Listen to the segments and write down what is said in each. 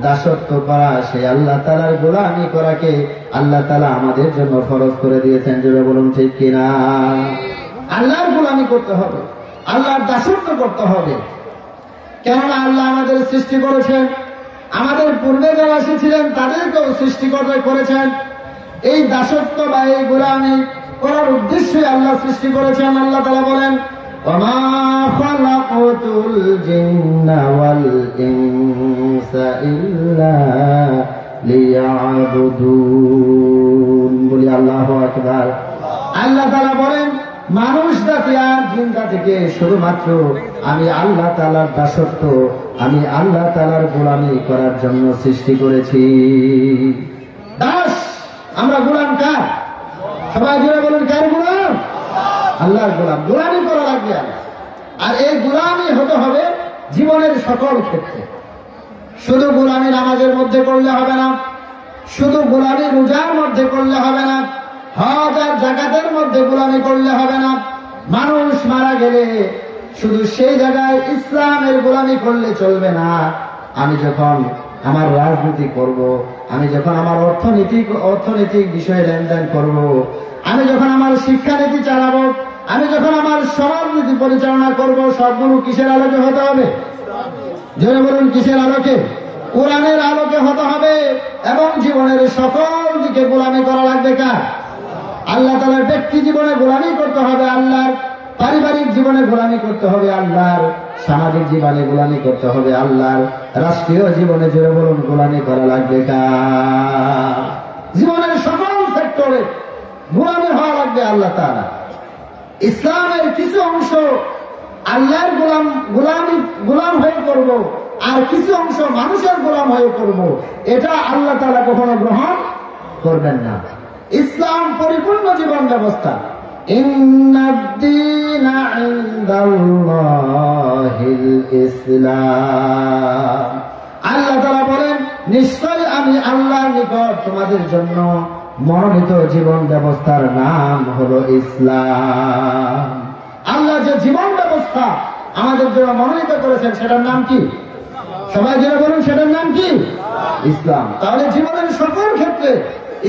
দাসত্ব করা, সেই আল্লাহ তাআলার গোলামি করাকে আল্লাহ তাআলা আমাদের জন্য ফরজ করে দিয়েছেন। জোরে বলুন ঠিক কিনা? আল্লাহর গোলামি করতে হবে, আল্লাহর দাসত্ব করতে হবে। কেননা আল্লাহ আমাদের সৃষ্টি করেছেন, আমাদের পূর্বে যারা এসেছিলেন তাদেরকেও সৃষ্টি করেছেন। এই দাসত্ব বা এই গোলামি করার উদ্দেশ্যে আল্লাহ সৃষ্টি করেছেন। আল্লাহ তাআলা বলেন, ওমা খালাকুতুল জিন্না ওয়াল ইনসা ইল্লা লিয়াবুদুন। বলি আল্লাহু আকবার। আল্লাহ তাআলা বলেন, মানুষ জাতি আর জিন জাতিকে শুধুমাত্র আমি আল্লাহ তাআলার দাসত্ব, আমি আল্লাহ তাআলার গোলামি করার জন্য সৃষ্টি করেছি। দাস, আমরা গোলাম কার? সবাই জোরে বলুন, কার গোলাম? আল্লাহর গোলাম। গোলামি করা লাগবে। আর এই গোলামি হতে হবে জীবনের সকল ক্ষেত্রে। শুধু গোলামি নামাজের মধ্যে করলে হবে না, শুধু গোলামি রোজার মধ্যে করলে হবে না, হজ আর যাকাতের মধ্যে গোলামি করলে হবে না। মানুষ মারা গেলে শুধু সেই জায়গায় ইসলামের গোলামি করলে চলবে না। আমি যখন আমার রাজনীতি করব, আমি যখন আমার অর্থনৈতিক বিষয়ে লেনদেন করব, আমি যখন আমার শিক্ষানীতি চালাবো, আমি যখন আমার সমাজনীতি পরিচালনা করব, সবগুলো কিসের আলোকে হতে হবে? জোরে বলুন, কিসের আলোকে? কোরআনের আলোকে হতে হবে। এবং জীবনের সকল দিকে গোলামি করা লাগবে কার? আল্লাহ তাআলার। ব্যক্তি জীবনে গোলামি করতে হবে আল্লাহর, পারিবারিক জীবনে গোলামি করতে হবে আল্লাহর, সামাজিক জীবনে গোলামি করতে হবে আল্লাহর, রাষ্ট্রীয় জীবনে জোরে বলুন গোলামি করা লাগবে কার? জীবনের সকল সেক্টরে গোলামি হওয়া লাগবে আল্লাহ তাআলা। ইসলামের কিছু অংশ আল্লাহর গোলাম হয়ে করব, আর কিছু অংশ মানুষের গোলাম হয়ে করব। এটা আল্লাহ তাআলা কখনো গ্রহণ করবেন না। ইসলাম পরিপূর্ণ জীবন ব্যবস্থা। ইন্নাদ-দীনা ইনদাল্লাহিল ইসলাম। আল্লাহ তাআলা বলেন, নিশ্চয় আমি আল্লাহর নিকট তোমাদের জন্য মনোনীত জীবন ব্যবস্থার নাম হলো ইসলাম। আল্লাহ যে জীবন ব্যবস্থা আমাদের জন্য মনোনীত করেছেন সেটার নাম কি? সবাই যারা বলুন, সেটার নাম কি? ইসলাম। তাহলে জীবনের সকল ক্ষেত্রে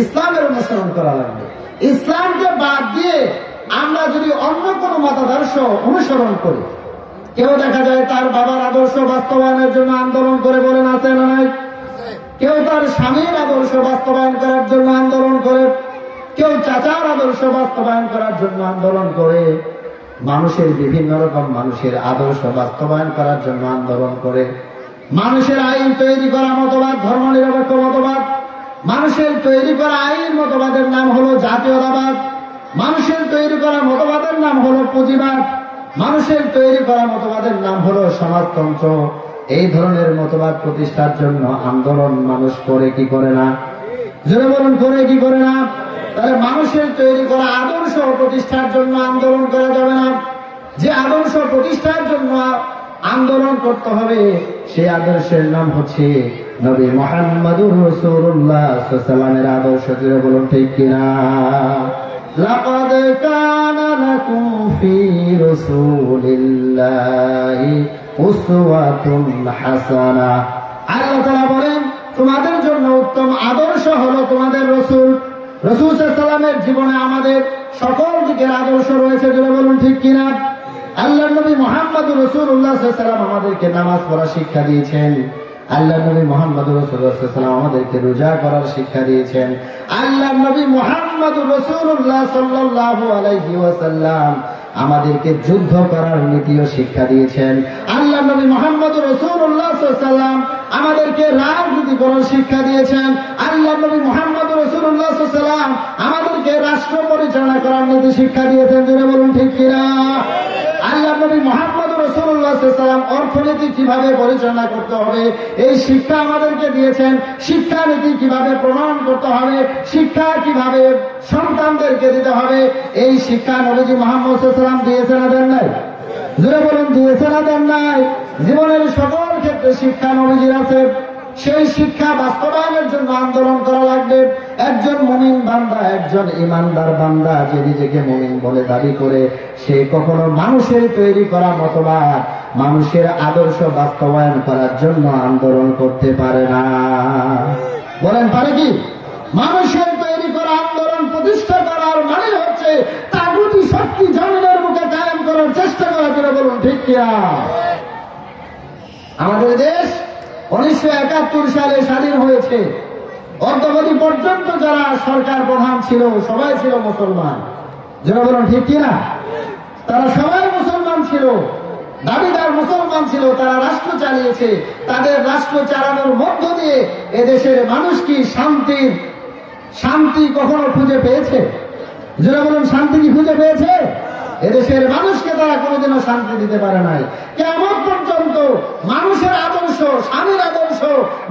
ইসলামের অনুসরণ করা লাগবে। ইসলামকে বাদ দিয়ে আমরা যদি অন্য কোনো মতাদর্শ অনুসরণ করি, কেউ দেখা যায় তার বাবার আদর্শ বাস্তবায়নের জন্য আন্দোলন করে, বলেন আছে না নাই? কেউ তার স্বামীর আদর্শ বাস্তবায়ন করার জন্য আন্দোলন করে, কেউ চাচার আদর্শ বাস্তবায়ন করার জন্য আন্দোলন করে, মানুষের বিভিন্ন রকম মানুষের আদর্শ বাস্তবায়ন করার জন্য আন্দোলন করে, মানুষের আইন তৈরি করা মতবাদ, ধর্ম নিরপেক্ষ মতবাদ, মানুষের তৈরি করা আইন মতবাদের নাম হলো জাতীয়তাবাদ, মানুষের তৈরি করা মতবাদের নাম হলো পুঁজিবাদ, মানুষের তৈরি করা মতবাদের নাম হলো সমাজতন্ত্র। এই ধরনের মতবাদ প্রতিষ্ঠার জন্য আন্দোলন মানুষ করে কি করে না? জোরে বলুন, করে কি করে না? তাহলে মানুষের তৈরি করা আদর্শ প্রতিষ্ঠার জন্য আন্দোলন করা যাবে না। যে আদর্শ প্রতিষ্ঠার জন্য আন্দোলন করতে হবে সেই আদর্শের নাম হচ্ছে নবী মুহাম্মদুর রাসূলুল্লাহ সাল্লাল্লাহু আলাইহি ওয়াসাল্লামের আদর্শ। জোরে বলুন ঠিক কিনা? লাকাদ কানা লাকুম ফি রাসূলিল্লাহি উসওয়াতুন হাসানাহ। আল্লাহ তাআলা বলেন, তোমাদের জন্য উত্তম আদর্শ হলো তোমাদের রাসূল সাল্লাল্লাহু আলাইহি ওয়াসাল্লামের জীবনে আমাদের সকল দিকের আদর্শ রয়েছে। জোরে বলুন ঠিক কিনা? আল্লাহ নবী মুহাম্মদুর রাসূলুল্লাহ সাল্লাল্লাহু আলাইহি ওয়াসাল্লাম আমাদেরকে নামাজ পড়ার শিক্ষা দিয়েছেন। আল্লাহ নবী মুহাম্মদুর রাসূলুল্লাহ সাল্লাল্লাহু আলাইহি ওয়াসাল্লাম আমাদেরকে রোজা করার শিক্ষা দিয়েছেন। আল্লাহ নবী মুহাম্মদুর রাসূলুল্লাহ সাল্লাল্লাহু আলাইহি ওয়াসাল্লাম আমাদেরকে যুদ্ধ করার নীতিও শিক্ষা দিয়েছেন। আল্লাহ নবী মুহাম্মদুর রাসূলুল্লাহ সাল্লাল্লাহু আলাইহি ওয়াসাল্লাম আমাদেরকে রাজনীতি করার শিক্ষা দিয়েছেন। আল্লাহ নবী মুহাম্মদুর রাসূলুল্লাহ সাল্লাল্লাহু আলাইহি ওয়াসাল্লাম আমাদেরকে রাষ্ট্র পরিচালনা করার নীতি শিক্ষা দিয়েছেন। জোরে বলুন ঠিক কিনা? আল্লাহ নবী মুহাম্মদুর রাসূলুল্লাহ সাল্লাল্লাহু আলাইহি ওয়াসাল্লাম অর্থনীতি কিভাবে পরিচালনা করতে হবে এই শিক্ষা আমাদেরকে দিয়েছেন। শিক্ষানীতি কিভাবে প্রণয়ন করতে হবে, শিক্ষা কিভাবে সন্তানদেরকে দিতে হবে, এই শিক্ষা নবীজি মুহাম্মদ সাল্লাল্লাহু আলাইহি ওয়াসাল্লাম দিয়েছেন না দেন নাই? জোরে বলুন, দিয়েছেন না দেন নাই? জীবনের সকল ক্ষেত্রে শিক্ষা নবীজির আছে। সেই শিক্ষা বাস্তবায়নের জন্য আন্দোলন করা লাগবে। একজন মুমিন বান্দা, একজন ইমানদার বান্দা যে নিজেকে মুমিন বলে দাবি করে, সে কখনো মানুষের তৈরি করা মতবাদ, মানুষের আদর্শ বাস্তবায়ন করার জন্য আন্দোলন করতে পারে না। বলেন পারে কি? মানুষের তৈরি করা আন্দোলন প্রতিষ্ঠা করার মানে হচ্ছে তাগুতি শক্তি জমিনের মুখে কায়েম করার চেষ্টা করা। করে বলুন ঠিক কিনা? আমাদের দেশ 1971 সালে স্বাধীন হয়েছে। অদ্যাবধি পর্যন্ত যারা সরকার প্রধান ছিল সবাই ছিল মুসলমান। যারা বলুন ঠিক কিনা? তারা সবাই মুসলমান ছিল, দাবিদার মুসলমান ছিল। তারা রাষ্ট্র চালিয়েছে। তাদের রাষ্ট্র চালানোর মধ্য দিয়ে এদেশের মানুষ কি শান্তি কখনো খুঁজে পেয়েছে? যারা বলুন শান্তি কি খুঁজে পেয়েছে? এদেশের মানুষকে তারা কোনোদিনও শান্তি দিতে পারে নাই। কেমন পর্যন্ত মানুষের আদর্শ, স্বামীর আদর্শ,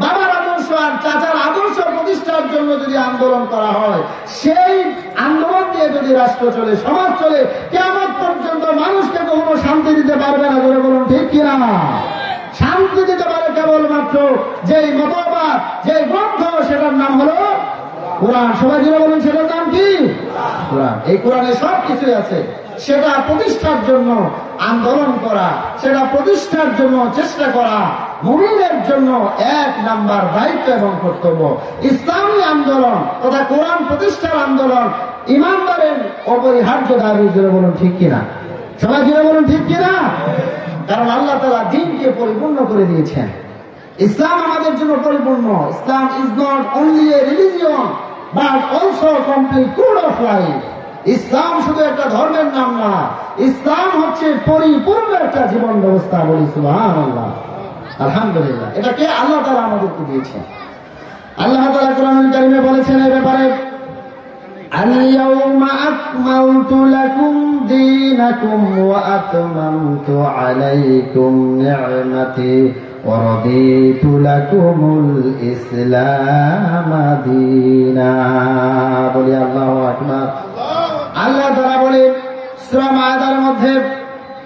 বাবার আদর্শ আর চাচার আদর্শ প্রতিষ্ঠার জন্য যদি আন্দোলন করা হয়, সেই আন্দোলন দিয়ে যদি রাষ্ট্র চলে, সমাজ চলে, কেমন পর্যন্ত মানুষকে কখনো শান্তি দিতে পারবে না। ধরে বলুন ঠিক কিনা? শান্তি দিতে পারে কেবলমাত্র যেই মতবাদ, যে গ্রন্থ, সেটার নাম হলো কোরআন। সবাই ধরে বলুন সেটার নাম কি? কোরআন। এই কোরআনে সব কিছুই আছে। সেটা প্রতিষ্ঠার জন্য আন্দোলন করা, সেটা প্রতিষ্ঠার জন্য চেষ্টা করা মুমিনের জন্য 1 নাম্বার দায়িত্ব এবং কর্তব্য। ইসলামী আন্দোলন তথা কোরআন প্রতিষ্ঠার আন্দোলন ইমানদারের অপরিহার্য দাবি। জোরে বলুন ঠিক কিনা? সবাই জোরে বলুন ঠিক কিনা? কারণ আল্লাহ তাআলা দ্বীনকে পরিপূর্ণ করে দিয়েছেন। ইসলাম আমাদের জন্য পরিপূর্ণ। Islam is not only a religion but also complete code of life. ইসলাম শুধু একটা ধর্মের নাম না, ইসলাম হচ্ছে পরিপূর্ণ একটা জীবন ব্যবস্থা। বলি সুবহানাল্লাহ, আলহামদুলিল্লাহ। এটা কে? আল্লাহ তাআলা আমাদেরকে দিয়েছেন। আল্লাহ তাআলা কোরআনুল কারীমে বলেছেন এই ব্যাপারে, আল-ইয়াওমা আকমালতু লাকুম দীনাকুম ওয়া আতমামতু আলাইকুম নি'মাতি ওয়া রাদিতু লাকুমুল ইসলাম দীনা। বলি আল্লাহু আকবার। আল্লাহ তাআলা বলে সূরা মায়দার মধ্যে,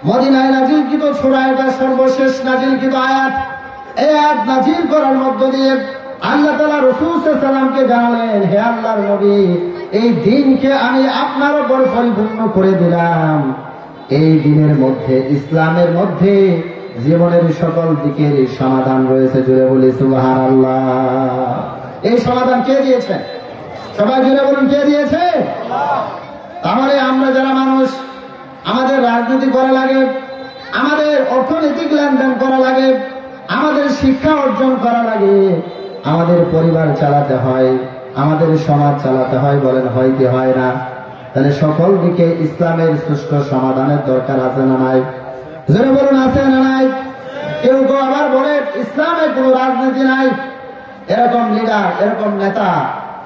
মদিনায় নাজিলকৃত সূরা, এটা সর্বশেষ নাজিলকৃত আয়াত। এই আয়াত নাজিল করার মধ্য দিয়ে আল্লাহ তাআলা রাসূল সাল্লাল্লাহু আলাইহি ওয়াসাল্লামকে জানালেন, হে আল্লাহর নবী, এই দ্বীনকে আমি আপনার উপর পরিপূর্ণ করে দিলাম। এই দ্বীনের মধ্যে, ইসলামের মধ্যে জীবনের সকল দিকের সমাধান রয়েছে। জুড়ে বলি সুবহানাল্লাহ। এই সমাধান কে দিয়েছেন? সবাই জুড়ে বলুন কে দিয়েছে? তাহলে আমরা যারা মানুষ, আমাদের রাজনীতি করা লাগে, আমাদের অর্থনৈতিক লেনদেন করা লাগে, আমাদের শিক্ষা অর্জন করা লাগে, আমাদের পরিবার চালাতে হয়, আমাদের সমাজ চালাতে হয়, বলেন হয় কি হয় না? তাহলে সকল দিকে ইসলামের সুষ্ঠু সমাধানের দরকার আছে না নাই? জোরে বলুন আছে না নাই? কেউ কেউ আবার বলে ইসলামে কোনো রাজনীতি নাই, এরকম লিডার, এরকম নেতা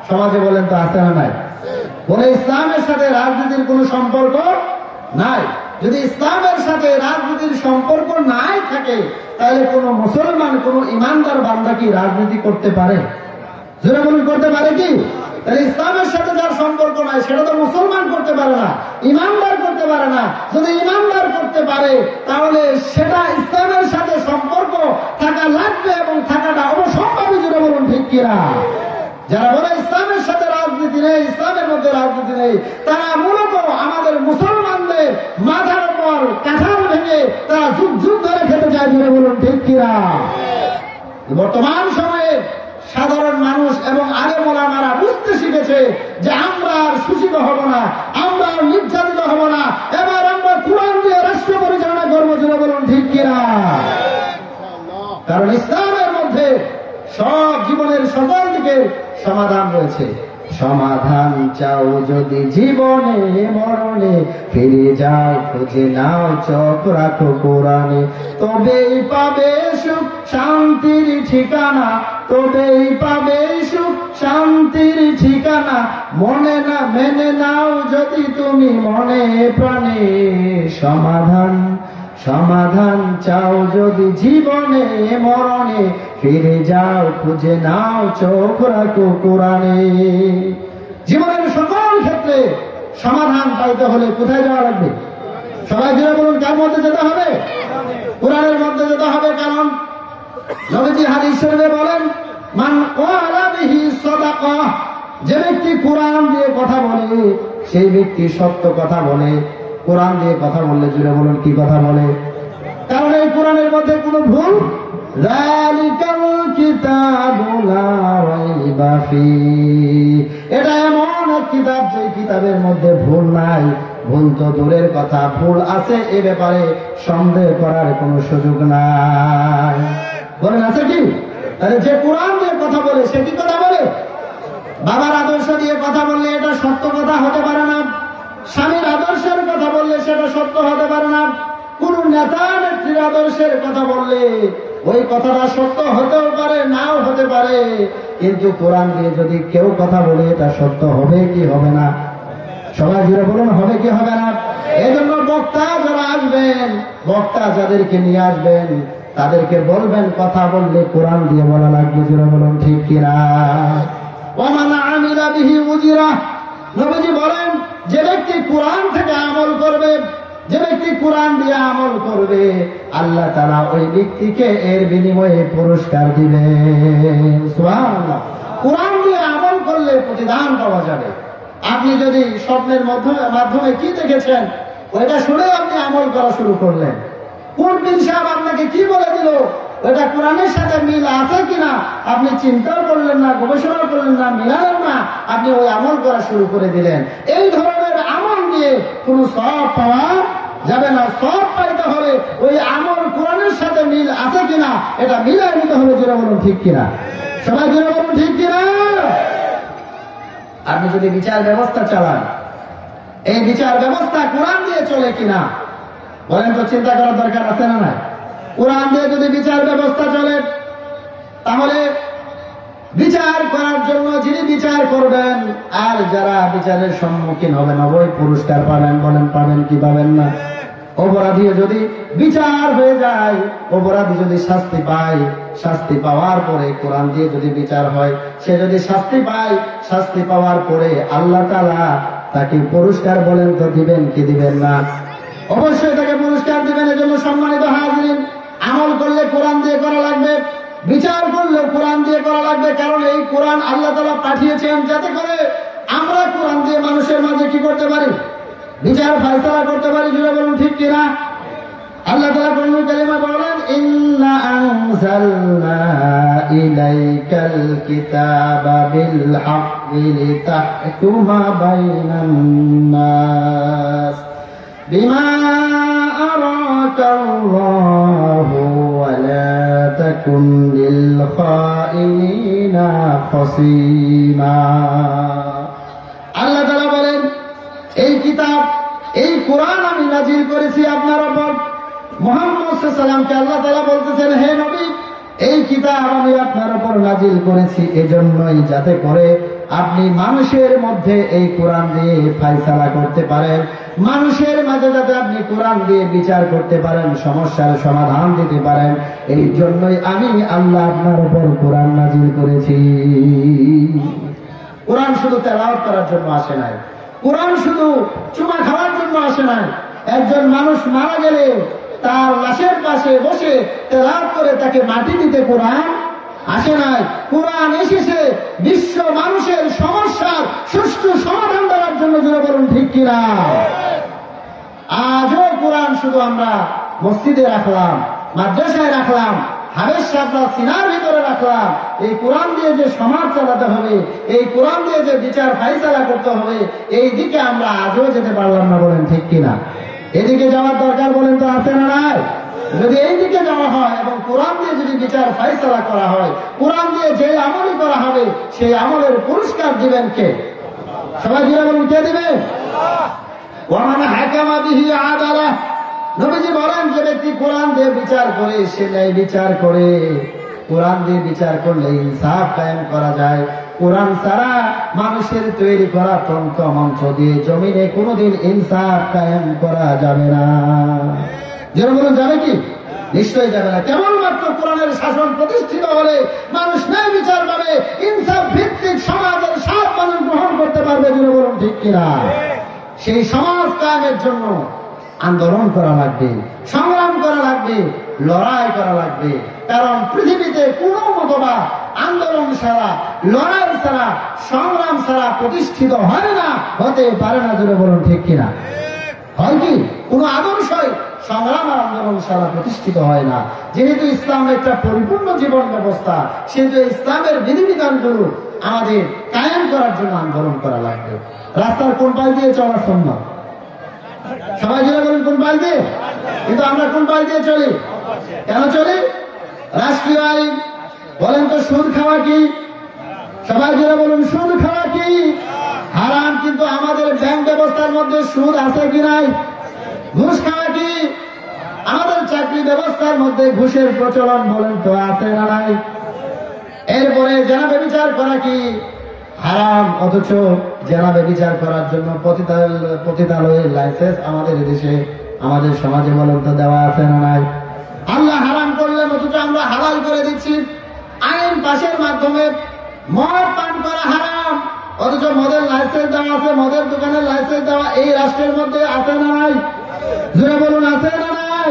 সমাজে বলেন তো আছে না নাই? বলে ইসলামের সাথে রাজনীতির কোনো সম্পর্ক নাই। যদি ইসলামের সাথে রাজনীতির সম্পর্ক নাই থাকে, তাহলে কোন মুসলমান, কোন ইমানদার বান্দা কি রাজনীতি করতে পারে? জোরে বলুন করতে পারে কি? তাহলে ইসলামের সাথে যার সম্পর্ক নাই সেটা তো মুসলমান করতে পারে না, ইমানদার করতে পারে না। যদি ইমানদার করতে পারে তাহলে সেটা ইসলামের সাথে সম্পর্ক থাকা লাগবে এবং থাকাটা অবশ্যম্ভাবী। জোরে বলুন ঠিক কিনা? যারা বলে ইসলামের সাথে রাজনীতি নেই, ইসলামের মধ্যে রাজনীতি নেই, তারা মূলত আমাদের মুসলমানদের মাথার উপর কাঁঠাল ভেঙে তারা যুগ যুগ ধরে খেতে চায়। জোরে বলুন ঠিক কিনা? বর্তমান সময়ে সাধারণ মানুষ এবং আলেম ওলামারা বুঝতে শিখেছে যে আমরা আর শোষিত হব না, আমরা আর নির্যাতিত হব না, এবার আমরা কোরআন দিয়ে রাষ্ট্র পরিচালনা করবো। জোরে বলুন ঠিক কিনা? কারণ ইসলামের মধ্যে সব জীবনের সকল দিকে সমাধান রয়েছে। সমাধান চাও যদি জীবনে মরণে, ফিরে যাও খুঁজে নাও চোখ রাখো কোরআনে, তবেই পাবে সুখ শান্তির ঠিকানা, তবেই পাবে সুখ শান্তির ঠিকানা। মনে না মেনে নাও যদি তুমি মনে প্রাণে, সমাধান চাও যদি জীবনে মরণে, ফিরে যাও খুঁজে নাও চোখ রাখো কোরআনে। জীবনের সকল ক্ষেত্রে সমাধান পাইতে হলে কোথায় যাওয়া লাগবে? সবাই জেনে বলুন কার মধ্যে যেতে হবে? কোরআনের মধ্যে যেতে হবে। কারণ নবীজি হাদিস শরীফে বলেন, মান ক্বালা বিহি সাদাকাহ, যে ব্যক্তি কোরআন দিয়ে কথা বলে সেই ব্যক্তি সত্য কথা বলে। কোরআন দিয়ে কথা বললে জুড়ে বলুন কি কথা বলে? কারণ এই কোরআনের মধ্যে কোনো ভুল, যালিকাল কিতাবু লা রাইবা ফীহ, এটা এমন এক কিতাব যে কিতাবের মধ্যে ভুল নাই। ভুল তো দূরের কথা, ভুল আছে এ ব্যাপারে সন্দেহ করার কোনো সুযোগ নাই। বলেন আছে কি? তাহলে যে কোরআন দিয়ে কথা বলে সে কি কথা বলে? বাবার আদর্শ দিয়ে কথা বললে এটা সত্য কথা হতে পারে না। স্বামীর আদর্শের কথা বললে সেটা সত্য হতে পারে না। কোন নেতা নেত্রীর আদর্শের কথা বললে ওই কথাটা সত্য হতেও পারে, নাও হতে পারে। কিন্তু কোরআন দিয়ে যদি কেউ কথা বলে এটা সত্য হবে কি হবে না? সবাই জুড়ে বলুন হবে কি হবে না? এই জন্য বক্তা যারা আসবেন, বক্তা যাদেরকে নিয়ে আসবেন তাদেরকে বলবেন কথা বললে কোরআন দিয়ে বলা লাগবে। জুড়ে বলুন ঠিক কিনা? ওয়ামান আমিলা বিহি উজিরা, নবীজি বলেন যে ব্যক্তি কোরআন থেকে আমল করবে, যে ব্যক্তি কোরআন দিয়ে আমল করবে, আল্লাহ তাআলা ওই ব্যক্তিকে এর বিনিময়ে পুরস্কার দিবেন। সুবহানাল্লাহ। কোরআন দিয়ে আমল করলে প্রতিদান পাওয়া যাবে। আপনি যদি স্বপ্নের মাধ্যমে কি দেখেছেন ওইটা শুনে আপনি আমল করা শুরু করলেন, কোন পীর সাহেব আপনাকে কি বলে দিল ওইটা কোরআনের সাথে মিল আছে কিনা আপনি চিন্তাও করলেন না, গবেষণা করলেন না, মিলালেন না, আপনি ওই আমল করা শুরু করে দিলেন। এই ধরনের আমল দিয়ে কোনো সওয়াব পাওয়া যাবে না। সওয়াব পাইতে হলে ওই আমল কোরআনের সাথে মিল আছে কিনা এটা মিলাই নিতে হবে। জোরে বলুন ঠিক কিনা? সবাই জোরে বলুন ঠিক কিনা? আপনি যদি বিচার ব্যবস্থা চালান, এই বিচার ব্যবস্থা কোরআন দিয়ে চলে কিনা বলেন তো? চিন্তা করার দরকার আছে না নাই? কোরআন দিয়ে যদি বিচার ব্যবস্থা চলে তাহলে বিচার করার জন্য যিনি বিচার করবেন আর যারা বিচারের সম্মুখীন হবেন অবশ্যই পুরস্কার পাবেন। বলেন পাবেন কি পাবেন না? অপরাধী যদি বিচার হয়ে যায়, অপরাধী যদি শাস্তি পায়, শাস্তি পাওয়ার পরে কোরআন দিয়ে যদি বিচার হয়, সে যদি শাস্তি পায়, শাস্তি পাওয়ার পরে আল্লাহ তাআলা তাকে পুরস্কার বলেন তো দিবেন কি দিবেন না? অবশ্যই তাকে পুরস্কার দিবেন। এজন্য সম্মানিত হাজিরিন, আমল করলে কোরআন দিয়ে করা লাগবে, বিচার করলে কোরআন দিয়ে করা লাগবে। কারণ এই কোরআন আল্লাহ তাআলা পাঠিয়েছেন যাতে করে আমরা কোরআন দিয়ে মানুষের মাঝে কি করতে পারি? বিচার ফয়সালা করতে পারি। জুড়ে বলুন ঠিক কিনা? আল্লাহ তাআলা কোরআনুল কারীমে বলেন, ইন্না আনজালনা ইলাইকাল কিতাবা বিল হাক্কি লিতাহকুমা বাইনান নাস বিমা আরাকাল্লাহু ওয়া লা তাকুন লিল খাইনিনা খাসীমা। আল্লাহ তাআলা বলেন এই কিতাব, এই কোরআন আমি নাজিল করেছি আপনার উপর। মুহাম্মদ সাল্লাল্লাহু আলাইহি ওয়াসাল্লামকে আল্লাহ তাআলা বলতেছেন, হে নবী, এই কিতাব আমি আপনার উপর নাজিল করেছি এজন্যই যাতে করে আপনি মানুষের মধ্যে এই কোরআন দিয়ে ফয়সালা করতে পারেন, মানুষের মাঝে যাতে আপনি কোরআন দিয়ে বিচার করতে পারেন, সমস্যার সমাধান দিতে পারেন। এই জন্যই আমি আল্লাহ আপনার উপর কোরআন নাজিল করেছি। কোরআন শুধু তেলাওয়াত করার জন্য আসে নাই, কোরআন শুধু চুমা খাওয়ার জন্য আসে নাই। একজন মানুষ মারা গেলে তার লাশের পাশে বসে তেলাওয়াত করে তাকে মাটি দিতে কোরআন আসে নাই। কোরআন এসেছে বিশ্ব মানুষের সমস্যার সুষ্ঠু সমাধান দেওয়ার জন্য। জোরে বলুন ঠিক কিনা? আজও কোরআন শুধু আমরা মসজিদে রাখলাম, মাদ্রাসায় রাখলাম, হাবেশ সাবলা সিনার ভিতরে রাখলাম। এই কোরআন দিয়ে যে সমাজ চালাতে হবে, এই কোরআন দিয়ে যে বিচার ফাইসালা করতে হবে, এই দিকে আমরা আজও যেতে পারলাম না। বলেন ঠিক কিনা? এদিকে যাওয়ার দরকার বলেন তো আছে না নাই? যদি এই দিকে যাওয়া হয় এবং কোরআন দিয়ে যদি বিচার ফাইসালা করা হয়, কোরআন দিয়ে যে আমলই করা হবে সেই আমলের পুরস্কার দিবেন কে? সবাই জুড়ে বলুন কে দিবেন? ওয়া মান হাকামা বিহি আদালা। নবীজি বলেন যে ব্যক্তি কোরআন দিয়ে বিচার করে সে ন্যায় বিচার করে। কোরআন দিয়ে বিচার করলে ইনসাফ কায়েম করা যায়। কোরআন ছাড়া মানুষের তৈরি করা তন্ত্র মন্ত্র দিয়ে জমিনে কোনোদিন ইনসাফ কায়েম করা যাবে না। যেন বলুন যাবে কি? নিশ্চয়ই যাবে না। কেবলমাত্র কোরআনের শাসন প্রতিষ্ঠিত হলে মানুষ ন্যায় বিচার পাবে, ইনসাফ ভিত্তিক সমাজের সব মানুষ গ্রহণ করতে পারবে। যেন বলুন ঠিক কিনা? সেই সমাজ কায়েমের জন্য আন্দোলন করা লাগবে, সংগ্রাম করা লাগবে, লড়াই করা লাগবে। কারণ পৃথিবীতে কোনো মতবাদ আন্দোলন আন্দোলন ছাড়া, লড়াই ছাড়া, সংগ্রাম ছাড়া প্রতিষ্ঠিত হয় না, হতে পারে না। জোরে বলুন ঠিক কিনা? হয় কি? কোন আদর্শই সংগ্রাম আর আন্দোলন ছাড়া প্রতিষ্ঠিত হয় না। যেহেতু ইসলাম একটা পরিপূর্ণ জীবন ব্যবস্থা, সেহেতু ইসলামের বিধিবিধানগুলো আমাদের কায়েম করার জন্য আন্দোলন করা লাগবে। রাস্তার কোন পাশ দিয়ে চলা সম্ভব? সবাই জেনে বলুন কোন পাশ দিয়ে? কিন্তু আমরা কোন পাশ দিয়ে চলি? কেন চলি? রাষ্ট্রীয় আইন। বলেন তো সুদ খাওয়া কি? সবাই জেনে বলুন সুদ খাওয়া কি? হারাম। কিন্তু আমাদের ব্যাংক ব্যবস্থার মধ্যে সুদ আছে কি নাই? ঘুষ খাওয়া কি? আমাদের চাকরি ব্যবস্থার মধ্যে ঘুষের প্রচলন বলেন তো আছে না নাই? এরপরে জেনা ব্যভিচার করা কি? হারাম। অথচ জেনা ব্যভিচার করার জন্য পতিতালয়ের লাইসেন্স আমাদের দেশে, আমাদের সমাজে বলেন তো দেওয়া আছে না নাই? আল্লাহ হারাম করলেন, অথচ আমরা হালাল করে দিচ্ছি। আইন পাশের মাধ্যমে মদ পান করা হারাম, অথচ মদের লাইসেন্স দেওয়া আছে, মদের দোকানের লাইসেন্স দেওয়া এই রাষ্ট্রের মধ্যে আছে না নাই? জোরে বলুন আছে না নাই?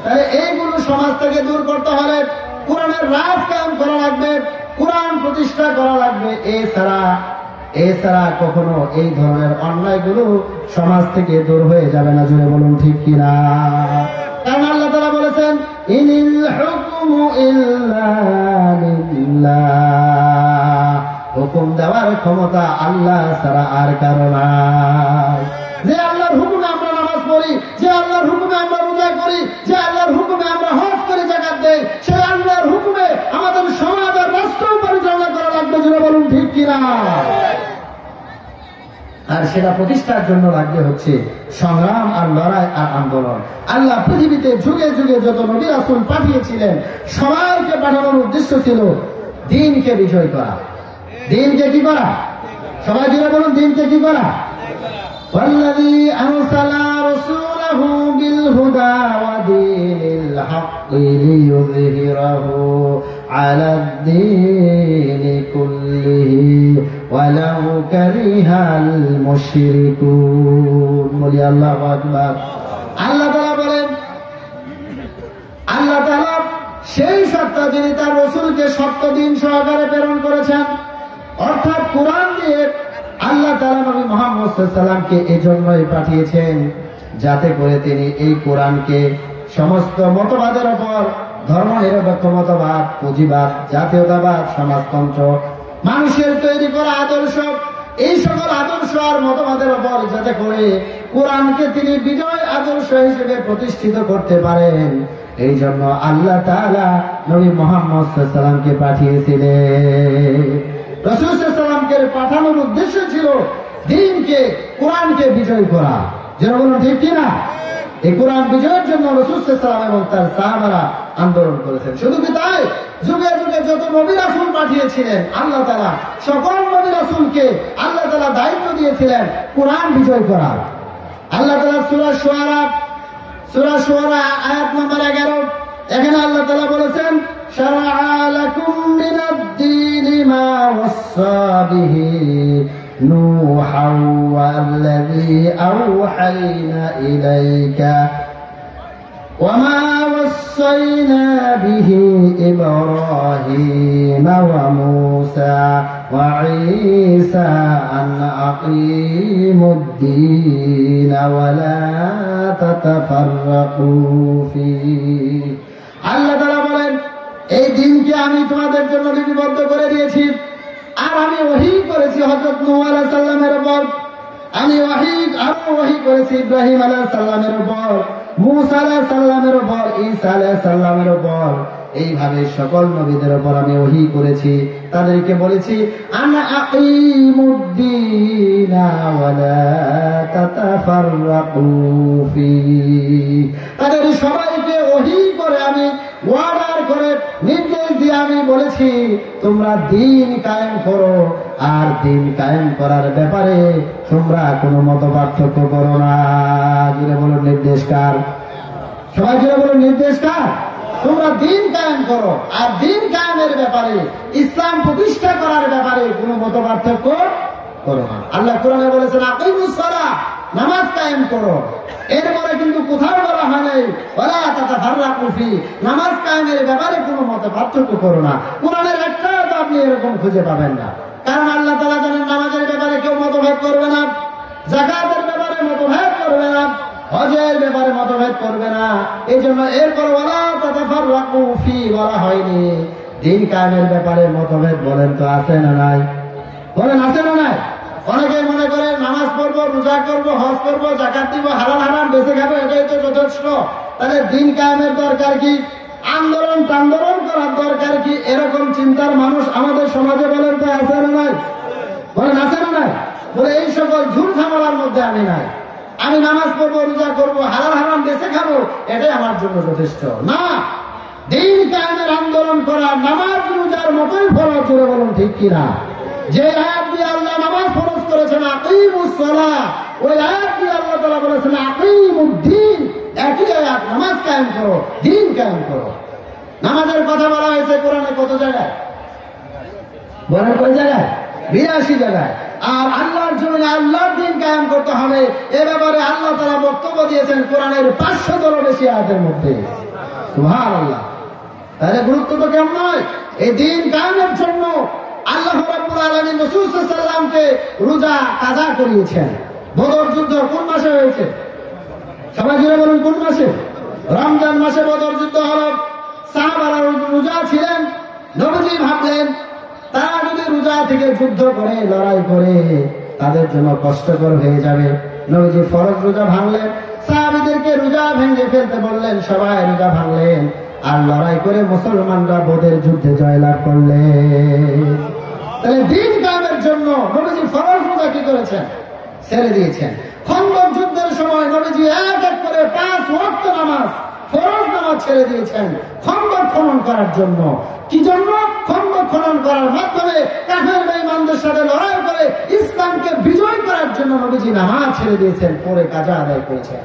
তাহলে এইগুলো সমাজ থেকে দূর করতে হলে কোরআনের রাজ কায়েম করা লাগবে, কোরআন প্রতিষ্ঠা করা লাগবে। এছাড়া কখনো এই ধরনের অন্যায়গুলো সমাজ থেকে দূর হয়ে যাবে না। জোরে বলুন ঠিক কিনা? কারণ আল্লাহ তাআলা বলেছেন, ইনিল হুকমু ইল্লা লিল্লাহ, হুকুম দেওয়ার ক্ষমতা আল্লাহ ছাড়া আর কারো নাই। যে আল্লাহর হুকুমে আমরা নামাজ পড়ি, যে আল্লাহর হুকুমে আমরা রোজা করি, যে আল্লাহর হুকুমে আমরা হজ করে যাকাত দেই, সে আল্লাহর হুকুমে আমাদের সমাজ আর রাষ্ট্র পরিচালনা করা লাগবে। জোরে বলুন ঠিক কিনা? আর সেটা প্রতিষ্ঠার জন্য লাগবে হচ্ছে সংগ্রাম আর লড়াই আর আন্দোলন। আল্লাহ পৃথিবীতে যুগে যুগে যত নবী রাসূল পাঠিয়েছিলেন, সবাইকে পাঠানোর উদ্দেশ্য ছিল দ্বীনকে বিজয় করা। দ্বীনকে কি করা? সবাই জুড়ে বলুন, দ্বীনকে কি করা? ওয়াল্লাযী আরসালা রাসূলাহু বিল হুদা ওয়া দীনিল হাক্কি লিইয়ুযহিরাহু আলাদ দীনি কুল্লিহি ওয়ালাউ কারিহাল মুশরিকুন। বলি আল্লাহু আকবার। আল্লাহ তাআলা বলেন, আল্লাহ তাআলা সেই সত্তা যিনি তার রাসূলকে সত্য দিন সহকারে প্রেরণ করেছেন, অর্থাৎ কোরআন দিয়ে আল্লাহ তাআলা নবী মুহাম্মদ সাল্লাল্লাহু আলাইহি ওয়াসাল্লামকে এজন্যই পাঠিয়েছেন যাতে করে তিনি এই কোরআনকে সমস্ত মতবাদের উপর, ধর্মনিরপেক্ষ মতবাদ, পুঁজিবাদ, জাতীয়তাবাদ, সমাজতন্ত্র, মানুষের তৈরি করা আদর্শ, এই সকল আদর্শ আর মতবাদের উপর যাতে করে কোরআনকে তিনি বিজয় আদর্শ হিসেবে প্রতিষ্ঠিত করতে পারেন, এই জন্য আল্লাহ তাআলা নবী মুহাম্মদ সাল্লাল্লাহু আলাইহি ওয়াসাল্লামকে পাঠিয়েছিলেন। রাসূল সাল্লাল্লাহু আলাইহি ওয়াসাল্লামকে পাঠানোর উদ্দেশ্য ছিল দ্বীনকে, কোরআনকে বিজয় করা। যেন বলুন ঠিক কিনা? এই কোরআন বিজয়ের জন্য রাসূল সাল্লাল্লাহু আলাইহি ওয়াসাল্লাম এবং তার সাহাবারা আন্দোলন করেছেন। শুধু কি তাই? যুগে যুগে যত নবী রাসূল পাঠিয়েছিলেন, আল্লাহ তাআলা সকল নবী রাসূলকে আল্লাহ তাআলা দায়িত্ব দিয়েছিলেন কোরআন বিজয় করার। আল্লাহ তাআলা সূরা শুআরা আয়াত নম্বর 11, এখানে আল্লাহ তাআলা বলেছেন, শারা'a লাকুম মিনাদ-দীনি মা ওয়াসসা বিহি নূহান ওয়াল্লাযী আওহায়না ইলাইকা ওয়ামা ওয়াসাইনা বিহি ইব্রাহীমা ওয়া মূসা ওয়া ঈসা আন আকিমুদ-দীন ওয়া লা তাতাফাররাকু ফীহি। আল্লাহ তাআলা বলেন, এই দিনকে আমি তোমাদের জন্য লিপিবদ্ধ করে দিয়েছি, আর আমি ওহী করেছি হযরত নূহ আলাইহিস সালামের উপর, আমি ওহী করেছি ইব্রাহিম আলাইহিস সালামের উপর, মূসা আলাইহিস সালামের উপর, ঈসা আলাইহিস সালামের উপর। এইভাবে সকল নবীদের উপর আমি ওহী করেছি। তাদেরকে বলেছি, আনা আকিমুদ-দীন ওয়া লা তাতাফাররাকু ফীহি। তাদের সবাইকে ওহী করে আমি ওয়ার্ডার করে নির্দেশ দিয়ে আমি বলেছি, তোমরা দ্বীন কায়েম করো, আর দ্বীন কায়েম করার ব্যাপারে তোমরা কোনো মত পার্থক্য করো না। জুড়ে বলো নির্দেশ কার? সবাই জুড়ে বলো নির্দেশ কার? তোমরা দ্বীন কায়েম করো, আর দ্বীন কায়েমের ব্যাপারে, ইসলাম প্রতিষ্ঠা করার ব্যাপারে কোনো মত পার্থক্য করো না। আল্লাহ কোরআনে বলেছেন, আকিমুস সালাহ, নামাজ কায়েম করো। এরপরে কিন্তু কোথাও বলা হয় নাই ওয়ালা তাতাফাররাকু ফি, নামাজ কায়েমের ব্যাপারে কোনো মত পার্থক্য করো না। কোরআনের একটাও তো আপনি এরকম খুঁজে পাবেন না, কারণ আল্লাহ তাআলা জানেন নামাজের ব্যাপারে কেউ মতভেদ করবে না, যাকাতের ব্যাপারে মতভেদ করবে না, হজের ব্যাপারে মতভেদ করবে না। এই জন্য এরপর ওয়ালা তাতাফাররাকু ফি বলা হয়নি। দিন কায়েমের ব্যাপারে মতভেদ বলেন তো আছে না নাই? বলেন আছে না নাই? অনেকে মনে করে নামাজ পড়বো, রোজা করবো, হজ করবো, যাকাত দিব, হারাম হারাম বেঁচে খাবো, এটাই তো যথেষ্ট। তাহলে দিন কায়েমের দরকার কি? আন্দোলন করার দরকার কি? এরকম চিন্তার মানুষ আমাদের সমাজে বলেন তো আছে না নাই? বলেন আছে না নাই? বলে এই সকল ঝুট ঝামেলার মধ্যে আমি নাই, আমি নামাজ পড়বো, রোজা করবো, হালাল হারাম বেঁচে খাবো, এটাই আমার জন্য যথেষ্ট না। দিন কায়েমের আন্দোলন করা নামাজ রোজার মতোই ফরজ, জোরে বলুন ঠিক কিনা? যে আয়াত দিয়ে আল্লাহ নামাজ ফরজ করেছেন আকিমুস সালাহ, ওই আয়াত দিয়ে আল্লাহ তাআলা বলেছেন আকিমুদ্দিন, একই আয়াত, নামাজ কায়েম করো, দিন কায়েম করো। নামাজের কথা বলা হয়েছে কোরআনে কত জায়গায়? বলেন কয় জায়গায়? 82 জায়গায়। আর আল্লাহর জন্য আল্লাহর দিন কায়েম করতে হবে, এ ব্যাপারে আল্লাহ তাআলা বক্তব্য দিয়েছেন কোরআনের 500-এরও বেশি আয়াতের মধ্যে। সুবহানাল্লাহ। তাহলে গুরুত্ব তো কেমন নয়? এই দিন কায়েমের জন্য আল্লাহ রাব্বুল আলামিন রাসূল সাল্লাল্লাহু আলাইহি ওয়াসাল্লামকে রোজা কাজা করিয়েছেন। বদর যুদ্ধ কোন মাসে হয়েছে? সবাই জেনে বলুন কোন মাসে? রমজান মাসে বদর যুদ্ধ হলো। সাহাবারা রোজা ছিলেন। নবীজি ভাবলেন তারা যদি রোজা থেকে যুদ্ধ করে, লড়াই করে, তাদের জন্য কষ্টকর হয়ে যাবে। নবীজি ফরজ রোজা ভাঙলেন, সাহাবীদেরকে রোজা ভেঙে ফেলতে বললেন, সবাই রোজা ভাঙলেন। আর লড়াই করে মুসলমানরা বদরের যুদ্ধে জয়লাভ করলেন। তাহলে দিন কায়েমের জন্য নবীজি ফরজ রোজা কি করেছেন? ছেড়ে দিয়েছেন। খন্দক যুদ্ধের সময় নবীজি এক এক করে 5 ওয়াক্ত নামাজ, ফরজ নামাজ ছেড়ে দিয়েছেন খন্দক খনন করার জন্য। কি জন্য? খন্দক খনন করার মাধ্যমে কাফের বেঈমানদের সাথে লড়াই করে ইসলামকে বিজয় করার জন্য নবীজি নামাজ ছেড়ে দিয়েছেন, পরে কাজা আদায় করেছেন।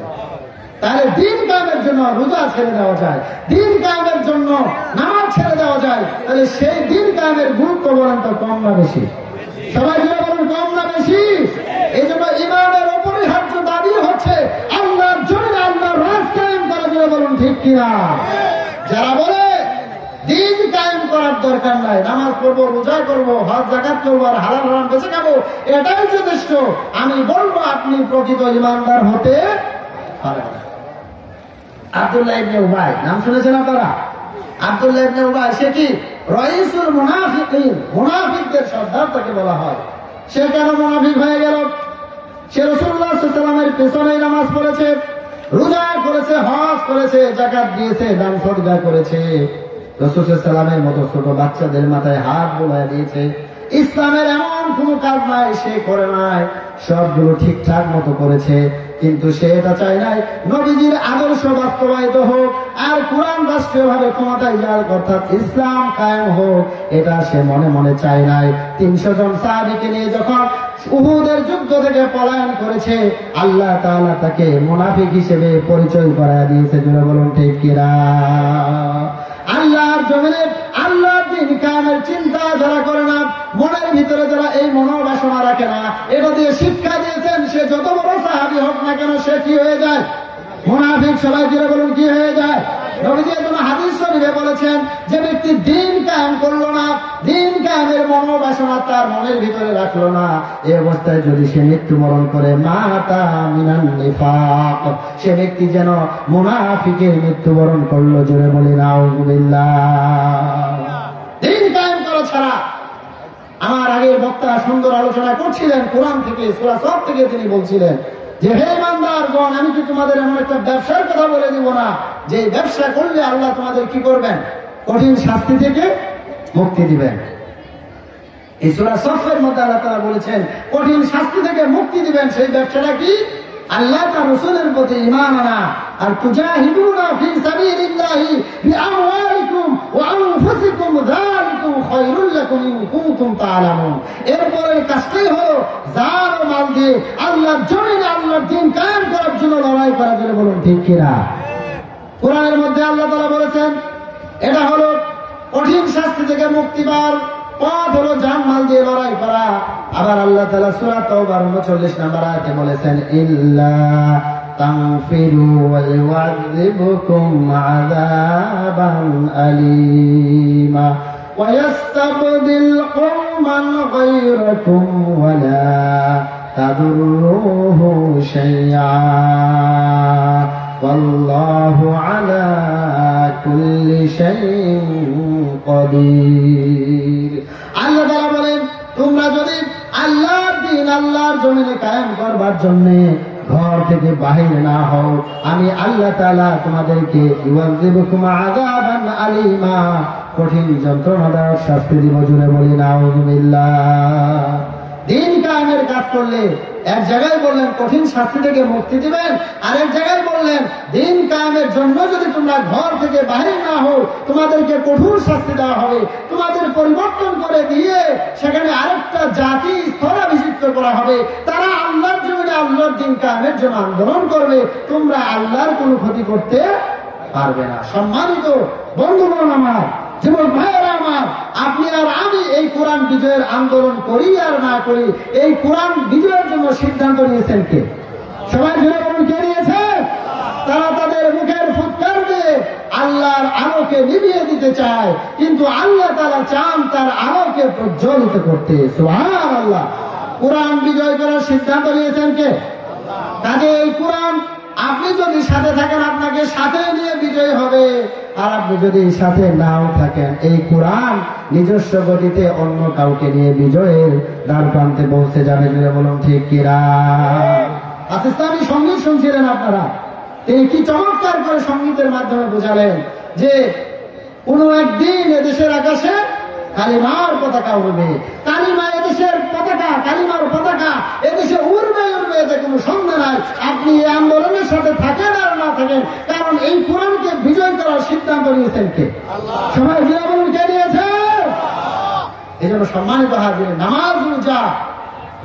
তাহলে দিন কায়েমের জন্য রোজা ছেড়ে দেওয়া যায়, দিন কায়েমের জন্য নামাজ ছেড়ে দেওয়া যায়। তাহলে সেই দিন কায়েমের গুরুত্ব বলেন তো কম না বেশি? সবাই মিলে বলুন কম না বেশি? এই জন্য ইমামের অপরিহার্য দাবি হচ্ছে আল্লাহর জন্য আল্লাহর রাজ কায়েম করা, জন্য বলুন ঠিক কিনা? যারা বলে দিন কায়েম করার দরকার নাই, নামাজ পড়বো, রোজা করবো, হজ যাকাত করবো, আর হালাল হারাম বেঁচে খাবো, এটাই যথেষ্ট, আমি বলবো আপনি প্রকৃত ইমানদার হতে পারেন না। আব্দুল্লাহ ইবনে উবাই নাম শুনেছেন আপনারা? আব্দুল্লাহ ইবনে উবাই সে কি রাইসুল মুনাফিকিন, মুনাফিকদের সর্দার তাকে বলা হয়। সে কেন মুনাফিক হয়ে গেল? সে রাসূলুল্লাহ সাল্লাল্লাহু আলাইহি ওয়াসাল্লামের পেছনে নামাজ পড়েছে, রোজা করেছে, হজ করেছে, যাকাত দিয়েছে, দান সদকা করেছে, রাসূল সাল্লাল্লাহু আলাইহি ওয়াসাল্লামের মতো ছোট বাচ্চাদের মাথায় হাত বোলায় দিয়েছে। ইসলামের এমন কোন কাজ নাই সে করে নাই, সবগুলো ঠিকঠাক মতো করেছে। কিন্তু সে এটা চায় নাই নবীজির আদর্শ বাস্তবায়িত হোক আর কোরআন রাষ্ট্রীয় ভাবে ক্ষমতায় যাক, অর্থাৎ ইসলাম কায়েম হোক, এটা সে মনে মনে চায় নাই। 300 জন সাহাবীকে নিয়ে যখন উহুদের যুদ্ধ থেকে পলায়ন করেছে, আল্লাহ তাআলা তাকে মুনাফিক হিসেবে পরিচয় করায় দিয়েছে। জোরে বলুন ঠিক কিনা? আল্লাহর জমিনে আল্লাহর দিন কায়েমের চিন্তা যারা করে না, মনের ভিতরে যারা এই মনোবাসনা রাখে না, এটা দিয়ে শিক্ষা দিয়েছেন, সে যত বড় সাহাবী হোক না কেন সে কি হয়ে যায়? মুনাফিক। সবাই জুড়ে বলুন কি হয়ে যায়? নবীজি এজন্য হাদিস শরীফে বলেছেন যে ব্যক্তি দিন কায়েম করলো না, দিন কায়েমের মনোবাসনা তার মনের ভিতরে রাখলো না, এই অবস্থায় যদি সে মৃত্যুবরণ করে, মাতা মিনান নিফাক, সে ব্যক্তি যেন মুনাফিকের মৃত্যুবরণ করলো। জোরে বলি নাউযুবিল্লাহ। দিন কায়েম করা ছাড়া, আমার আগের বক্তা সুন্দর আলোচনা করছিলেন কোরআন থেকে, সূরা সফ থেকে তিনি বলছিলেন যে হে ইমানদারগণ, আমি কি তোমাদের এমন একটা ব্যবসার কথা বলে দিব না যে ব্যবসা করলে আল্লাহ তোমাদের কি করবেন? কঠিন শাস্তি থেকে মুক্তি দিবেন। এই সূরা সফের মধ্যে আল্লাহ তাআলা বলেছেন কঠিন শাস্তি থেকে মুক্তি দিবেন। সেই ব্যবসাটা কি? আল্লাহ তার রাসূলের প্রতি ঈমান আনা, আর তুজাহিদুনা ফি সাবিলিল্লাহি বিআমওয়ালিকুম ওয়া আনফুসিকুম, যালিকুম খায়রুল লাকুম ইন কুনতুম তা'লামুন। এরপরের কাজটাই হলো জান ও মাল দিয়ে আল্লাহর জমিনে আল্লাহর দ্বীন কায়েম করার জন্য লড়াই করার জন্য। বলুন ঠিক কিনা? কোরআনের মধ্যে আল্লাহ তাআলা বলেছেন এটা হলো কঠিন শাস্তি থেকে মুক্তি পাওয়ার পথ হলো জান্নাত মাল দিয়ে লড়াই করা। আবার আল্লাহ তাআলা সূরা তাওবার 39 নম্বর আয়াতে বলেছেন, ইল্লা তাগফিরু ওয়ায়ুযিবকুম আযাবান আলীমা ওয়া ইস্তাবদিল কওমান গায়রাকুম ওয়া লা তাদুররুহু শাইআ ওয়াল্লাহু আলা কুল্লি শাইইন কাদির। আল্লাহ তাআলা বলেন, তোমরা যদি আল্লাহর দ্বীন আল্লাহর জমিনে কায়েম করবার জন্য ঘর থেকে বাহির না হও, আমি আল্লাহ তাআলা তোমাদেরকে ইউযিবকুম আযাবান আলীমা, কঠিন যন্ত্রণাদায়ক শাস্তি দিব। জুড়ে বলি নাউযুবিল্লাহ। দ্বীন কায়েমের কাজ করলে এক জায়গায় বললেন কঠিন শাস্তি থেকে মুক্তি দিবেন, আরেক জায়গায় বললেন দ্বীন কায়েমের জন্য যদি তোমরা ঘর থেকে বাহির না হও তোমাদেরকে কঠোর শাস্তি দেওয়া হবে। তোমাদের পরিবর্তন করে দিয়ে সেখানে আরেকটা জাতি স্থলাভিষিক্ত করা হবে, তারা আল্লাহর জমিনে আল্লাহর দ্বীন কায়েমের জন্য আন্দোলন করবে। তোমরা আল্লাহর কোনো ক্ষতি করতে পারবে না। সম্মানিত বন্ধুগণ আমার, যুবক ভাইয়েরা আমার, আপনি আর আমি এই কোরআন বিজয়ের আন্দোলন করি আর না করি, এই কোরআন বিজয়ের জন্য সিদ্ধান্ত নিয়েছেন কে? সবাই জুড়ে বলুন, কে নিয়েছে? তারা তাদের মুখের ফুৎকার দিয়ে আল্লাহর আলোকে নিভিয়ে দিতে চায়, কিন্তু আল্লাহ তাআলা চান তার আলোকে প্রজ্বলিত করতে। সুবহানাল্লাহ। কোরআন বিজয় করার সিদ্ধান্ত নিয়েছেন কে? কাজে এই কোরআন আপনি যদি সাথে থাকেন আপনাকে সাথে নিয়ে বিজয় হবে, আর আপনি যদি সাথে নাও থাকেন এই কোরআন নিজস্ব গতিতে অন্য কাউকে নিয়ে বিজয়ের দ্বার প্রান্তে পৌঁছে যাবে। যদি বলুন ঠিক কিনা? পাকিস্তানি সঙ্গীত শুনছিলেন আপনারা, এই কি চমৎকার করে সঙ্গীতের মাধ্যমে বোঝালেন যে কোনো একদিন এদেশের আকাশে কালিমার পতাকা উড়বে। কালিমা এদেশের পতাকা, কালিমার পতাকা এদেশে উড়বে উড়বে, এতে কোনো সন্দেহ নাই। আপনি এই আন্দোলনের সাথে থাকেন আর না থাকেন, কারণ এই কোরআনকে বিজয় করার সিদ্ধান্ত নিয়েছেন কে? সবাই জিয়া বলুন, কে নিয়েছে? এই জন্য সম্মানিত হাজির, নামাজ রোজা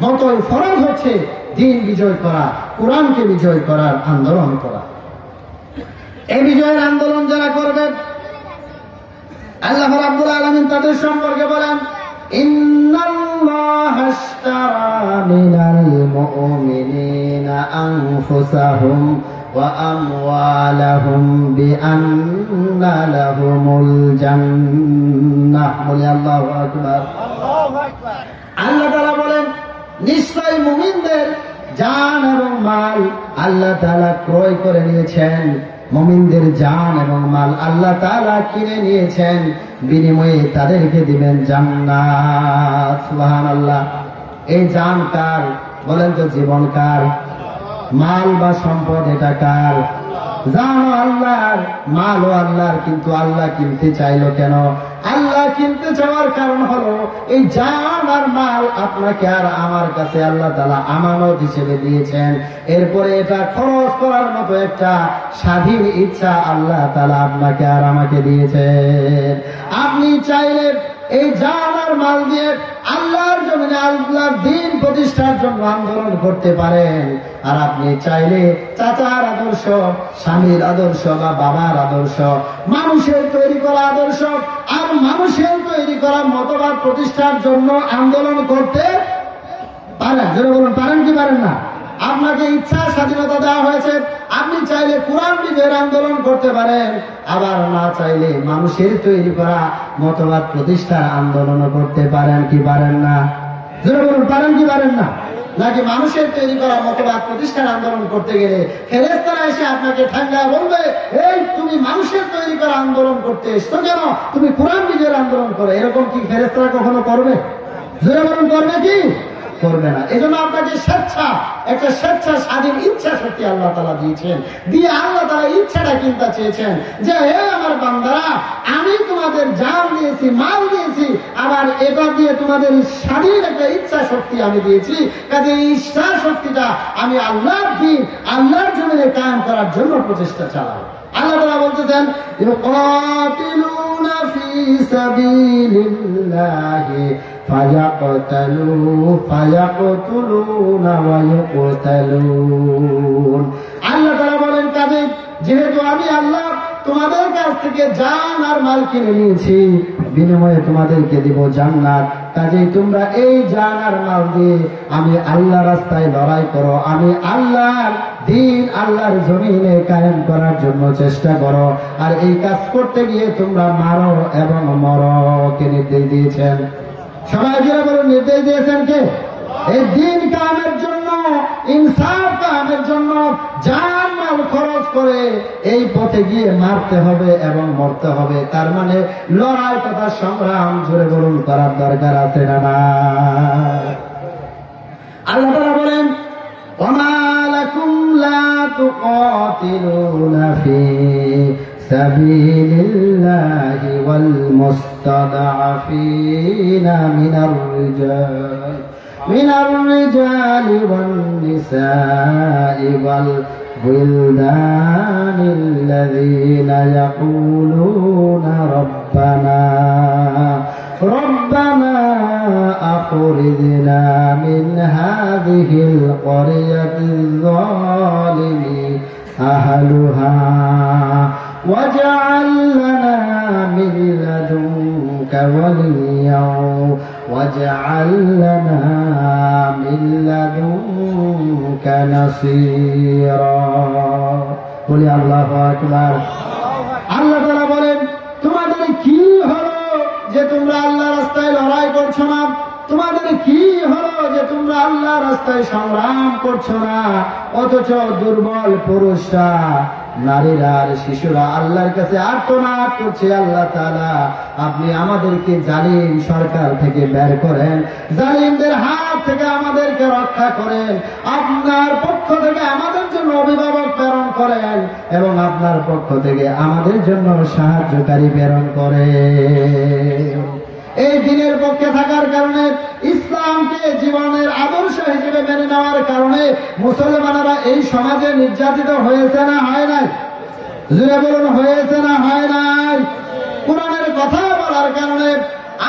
মতোই ফরজ হচ্ছে দ্বীন বিজয় করা, কোরআনকে বিজয় করার আন্দোলন করা। এই বিজয়ের আন্দোলন যারা করবে আল্লাহ রাব্বুল আলামিন তাদের সম্পর্কে বলেন, ইন্নাল্লাহা আশতারা মিনাল মুমিনিনা আনফুসাহুম ওয়া আমওয়ালাহুম বিআন্না লাহুমুল জান্নাহ। বলি আল্লাহু আকবার। আল্লাহু আকবার। আল্লাহ তাআলা বলেন, নিশ্চয় মুমিনদের জান এবং মাল আল্লাহ তাআলা ক্রয় করে নিয়েছেন। মুমিনদের জান এবং মাল আল্লাহ তাআলা কিনে নিয়েছেন, বিনিময়ে তাদেরকে দিবেন জান্নাত। সুবহানাল্লাহ। এই জান কার? বলেন তো, জীবন কার? মাল বা সম্পদ এটা কার? জান আল্লাহর, মাল ও আল্লাহর। কিন্তু আল্লাহ কিনতে চাইলো কেন? আল্লাহ কিনতে চাওয়ার কারণ হলো এই জান আর মাল আপনাকে আর আমার কাছে আল্লাহ তাআলা আমানত হিসেবে দিয়েছেন। এরপরে এটা খরচ করার মতো একটা স্বাধীন ইচ্ছা আল্লাহ তাআলা আপনাকে আর আমাকে দিয়েছেন। আপনি চাইলে এই জান আর মাল দিয়ে আল্লাহর জমিনে আল্লাহর দ্বীন প্রতিষ্ঠার জন্য আন্দোলন করতে পারেন। আর আপনি চাইলে চাচার আদর্শ, স্বামীর আদর্শ বা বাবার আদর্শ, মানুষের তৈরি করা আদর্শ আর মানুষের তৈরি করা মতবাদ প্রতিষ্ঠার জন্য আন্দোলন করতে পারেন। জোরে বলুন, পারেন কি পারেন না? আপনাকে ইচ্ছা স্বাধীনতা দেওয়া হয়েছে। আপনি চাইলে কোরআন বিজয়ের আন্দোলন করতে পারেন, আবার না চাইলে মানুষের তৈরি করা মতবাদ প্রতিষ্ঠার আন্দোলন করতে পারেন কি পারেন না? জোরে বলুন, পারেন কি পারেন না? নাকি মানুষের তৈরি করা মতবাদ প্রতিষ্ঠার আন্দোলন করতে গেলে ফেরেশতারা এসে আপনাকে ঠান্ডা বলবে, এই তুমি মানুষের তৈরি করা আন্দোলন করতে এসছো কেন? তুমি কোরআন বিজয়ের আন্দোলন করো। এরকম কি ফেরেশতারা কখনো করবে? জোরে বলুন, করবে কি? করবে না। এজন্য আপনাকে একটা স্বেচ্ছা স্বাধীন ইচ্ছা শক্তি আল্লাহ তাআলা দিয়েছেন, দিয়ে আল্লাহ তাআলা ইচ্ছাটা কিনতে চেয়েছেন যে হে আমার বান্দারা, আমি তোমাদের জান দিয়েছি, মাল দিয়েছি, আবার এটা দিয়ে তোমাদের স্বাধীন একটা ইচ্ছা শক্তি আমি দিয়েছি। কাজে এই ইচ্ছা শক্তিটা আমি আল্লাহর দ্বীন, আল্লাহর জমিনে কায়েম করার জন্য প্রচেষ্টা চালাই। আল্লাহ তাআলা বলতেছেন, ইউকাতিলুনা ফি সাবিলিল্লাহি ফায়াকতুলুনা ওয়া ইউকতালুন। আল্লাহ তাআলা বলেন, কাজে যেহেতু আমি আল্লাহ তোমাদের কাছ থেকে জান আর মাল কিনে নিয়েছি, বিনিময়ে তোমাদেরকে দিব জান্নাত। কাজেই তোমরা এই জান আর মাল দিয়ে আমি আল্লাহ রাস্তায় লড়াই করো, আমি আল্লাহর দিন আল্লাহর জমিনে কায়েম করার জন্য চেষ্টা করো। আর এই কাজ করতে গিয়ে তোমরা মারো এবং মরো। কে নির্দেশ দিয়েছেন? সবাই জোরে বলুন, নির্দেশ দিয়েছেন কে? এই দিন কায়েমের জন্য, ইনসাফ কায়েমের জন্য জান মাল খরচ করে এই পথে গিয়ে মারতে হবে এবং মরতে হবে। তার মানে লড়াই তথা সংগ্রাম জোরে বলুন করার দরকার আছে না? আল্লাহ তাআলা বলেন, ওমা লাকুম লা তুকাতিলুনা ফি সাবিলিল্লাহি ওয়াল মুস্তাদআফিনা মিনার রিজালি ওয়ান নিসাই ওয়াল বিলদানিল্লাযীনা ইয়াকুলুনা ربنا أخرجنا من هذه القرية الظالم أهلها واجعل لنا من لدنك وليا واجعل لنا من لدنك نصيرا قل الله أكبر। আল্লাহ তাআলা বলেন, তোমাদের কি হলো যে তোমরা আল্লাহ রাস্তায় লড়াই করছো না? তোমাদের কি হলো যে তোমরা আল্লাহ রাস্তায় সংগ্রাম করছো না? অথচ দুর্বল পুরুষরা, নারীরা আর শিশুরা আল্লাহর কাছে আর্তনাদ করছে, আল্লাহ তাআলা আপনি আমাদেরকে জালিম সরকার থেকে বের করেন, জালিমদের হাত থেকে আমাদেরকে রক্ষা করেন, আপনার পক্ষ থেকে আমাদের জন্য অভিভাবক প্রেরণ করেন এবং আপনার পক্ষ থেকে আমাদের জন্য সাহায্যকারী প্রেরণ করেন। এই দিনের পক্ষে থাকার কারণে, ইসলামকে জীবনের আদর্শ হিসেবে মেনে নেওয়ার কারণে মুসলমানেরা এই সমাজে নির্যাতিত হয়েছে না হয় নাই? জোরে বলুন, হয়েছে না হয় নাই? কোরআনের কথা বলার কারণে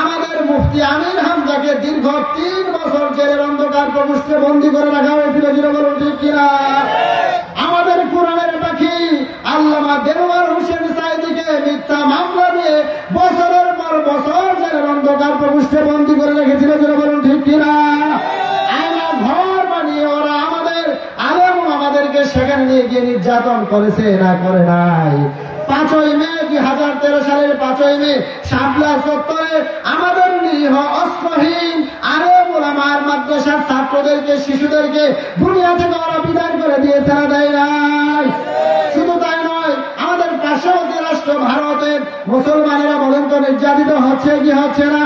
আমাদের মুফতি আমির হামজাকে দীর্ঘ 3 বছর জেলের অন্ধকার প্রকোষ্ঠে বন্দী করে রাখা হয়েছিল। জোরে বলুন, ঠিক কিনা? আমাদের কোরআনের পাখি আল্লামা দেওয়ার হোসেন সাইদিকে মিথ্যা মামলা দিয়ে বছরের পর বছর জেলের অন্ধকার প্রকোষ্ঠে বন্দী করে রেখেছিল। জোরে বলুন, ঠিক কিনা? আয়না ঘর বানিয়ে ওরা আমাদের আলেম আমাদেরকে সেখানে নিয়ে গিয়ে নির্যাতন করেছে না করে নাই? 5ই মে 2013 সালের 5ই মে শাপলা চত্বরে আমাদের নিরীহ অস্ত্রহীন আলেম ওলামার মাদ্রাসার ছাত্রদেরকে, শিশুদেরকে দুনিয়া থেকে ওরা বিদায় করে দিয়েছে না দেয় নাই? শুধু তাই নয়, আমাদের পার্শ্ববর্তী রাষ্ট্র ভারতে মুসলমানেরা বলেন তো নির্যাতিত হচ্ছে কি হচ্ছে না?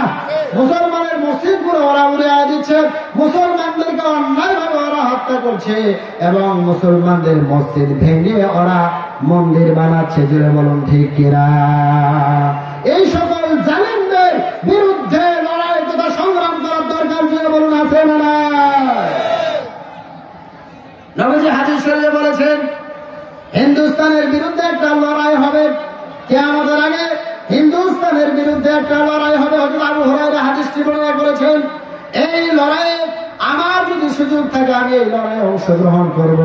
মুসলমানের মসজিদগুলো ওরা উড়িয়ে দিচ্ছে, মুসলমানদেরকে অন্যায়ভাবে ওরা হত্যা করছে এবং মুসলমানদের মসজিদ ভেঙে ওরা মন্দির বানাচ্ছে। জোরে বলুন, ঠিক কিনা? এই সকল জালিমদের বিরুদ্ধে লড়াই তথা সংগ্রাম করার দরকার। জোরে বলুন, আছে না না? নবীজি হাদিস শরীফে বলেছেন, হিন্দুস্তানের বিরুদ্ধে একটা লড়াই হবে কিয়ামতের আগে। হিন্দুস্তানের বিরুদ্ধে একটা লড়াই হবে। হযরত আবু হুরায়রা হাদিসটি বর্ণনা করেছেন। এই লড়াইয়ে আমার যদি সুযোগ থাকে আমি এই লড়াইয়ে অংশগ্রহণ করব।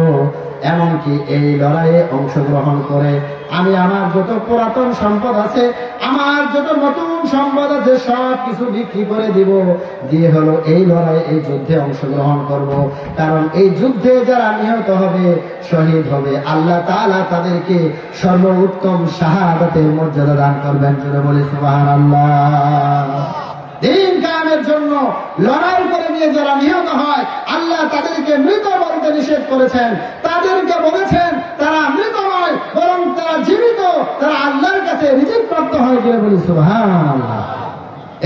এমনকি এই লড়াইয়ে অংশগ্রহণ করে আমি আমার যত পুরাতন সম্পদ আছে, আমার যত নতুন সম্পদ আছে সব কিছু বিক্রি করে দিব, দিয়ে হলো এই লড়াইয়ে, এই যুদ্ধে অংশগ্রহণ করব। কারণ এই যুদ্ধে যারা নিহত হবে, শহীদ হবে, আল্লাহ তাআলা তাদেরকে সর্বোত্তম শাহাদাতের মর্যাদা দান করবেন। জোরে বলি সুবহানাল্লাহ। দিন কায়েমের জন্য লড়াই করে নিয়ে যারা নিহত হয়, আল্লাহ তাদেরকে মৃত বলতে নিষেধ করেছেন। তাদেরকে বলেছেন তারা মৃত নয়, বরং তারা জীবিত, তারা আল্লাহর কাছে রিজিক প্রাপ্ত হয়। বলে বলি সুবহানাল্লাহ।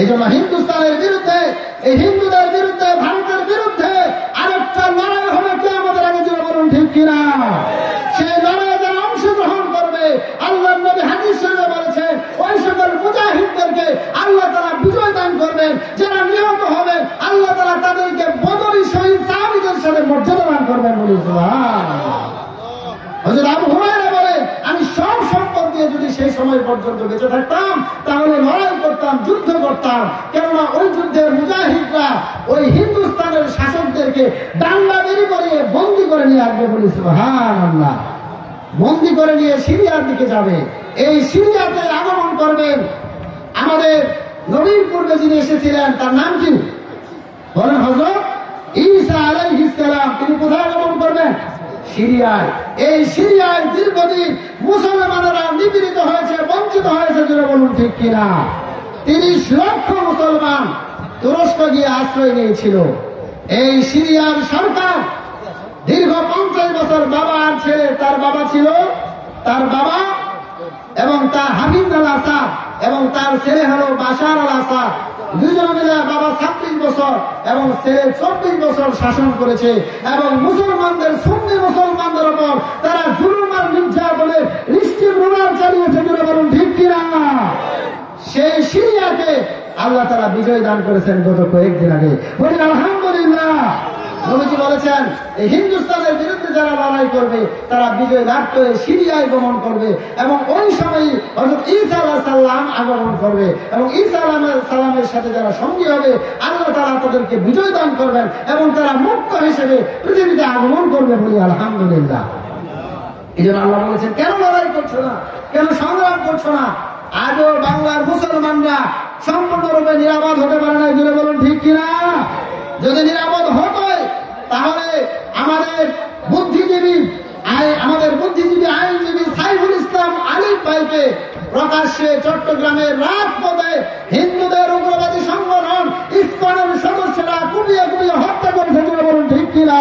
এই জন্য হিন্দুস্তানের বিরুদ্ধে, এই হিন্দুদের বিরুদ্ধে, ভারতের বিরুদ্ধে আরেকটা লড়াই হবে কিয়ামতের আগে। জোরে বলুন, ঠিক কিনা? সেই লড়াইয়ে যারা অংশগ্রহণ করবে, আল্লাহর নবী হাদিস শরীফে বলেছেন, ওই সকল মুজাহিদদেরকে আল্লাহ তাআলা বিজয় দান করবেন। যারা নিহত হবে, আল্লাহ তাআলা তাদেরকে বদরী শহীদ সাহাবীদের সাথে মর্যাদা দান করবেন। বলি সুবহানাল্লাহ। হযরত আবু হুরায়রা বলেন, আমি সব সম্পদ দিয়ে যদি সেই সময় পর্যন্ত বেঁচে থাকতাম তাহলে লড়াই করতাম, যুদ্ধ করতাম। কেননা ওই যুদ্ধের মুজাহিদরা ওই হিন্দুস্তানের শাসকদেরকে ডান্ডা বেরি করে বন্দী করে নিয়ে আসবে। বলি সুবহানাল্লাহ। বন্দি করে নিয়ে সিরিয়ার দিকে যাবে। এই সিরিয়াতে আগমন করবেন আমাদের নবীর পূর্বে যিনি এসেছিলেন, তার নাম কি বলেন? হযরত ঈসা আলাইহিস সালাম। তিনি কোথায় আগমন করবেন? সিরিয়ায়। এই সিরিয়ায় দীর্ঘদিন মুসলমানেরা নিপীড়িত হয়েছে, বঞ্চিত হয়েছে, যারা বলুন ঠিক কিনা। 30 লক্ষ মুসলমান তুরস্ক গিয়ে আশ্রয় নিয়েছিল। এই সিরিয়ার সরকার দীর্ঘ 50 বছর বাবা আর ছেলে, তার বাবা ছিল, তার বাবা এবং তার হাফিজ আল আসাদ এবং তার ছেলে হলো বাশার আল আসাদ, দুজন মিলে বাবা 36 বছর এবং ছেলে 24 বছর শাসন করেছে এবং মুসলমানদের, সুন্নি মুসলমানদের উপর তারা জুলুম আর নির্যাতনের রুলার চালিয়েছে, যারা বলুন ঠিক কিনা। সেই সিরিয়াকে আল্লাহ তাআলা বিজয় দান করেছেন গত কয়েকদিন আগে। বলি আলহামদুলিল্লাহ। নবীজি বলেছেন এই হিন্দুস্তানের বিরুদ্ধে যারা লড়াই করবে তারা বিজয় লাভ করে সিরিয়ায় গমন করবে এবং ওই সময় হযরত ঈসা আলাইহিস সালাম আগমন করবে এবং ঈসা আলাইহিস সালামের সাথে যারা সঙ্গী হবে আল্লাহ তাআলা তাদেরকে বিজয় দান করবেন এবং তারা মুক্ত হিসেবে পৃথিবীতে আগমন করবে। বলি আলহামদুলিল্লাহ। এই জন্য আল্লাহ বলেছেন, কেন লড়াই করছো না, কেন সংগ্রাম করছো না? আজও বাংলার মুসলমানরা সম্পূর্ণরূপে নিরাপদ হতে পারে না, জুড়ে বলুন ঠিক কিনা। যদি নিরাপদ হতো তাহলে আমাদের বুদ্ধিজীবী আইনজীবী সাইফুল ইসলাম আলিফ ভাইকে প্রকাশ্যে চট্টগ্রামের রাজপথে হিন্দুদের উগ্রবাদী সংগঠন ইসকনের সদস্যরা কুপিয়ে কুপিয়ে হত্যা করেছে, জুড়ে বলুন ঠিক কিনা।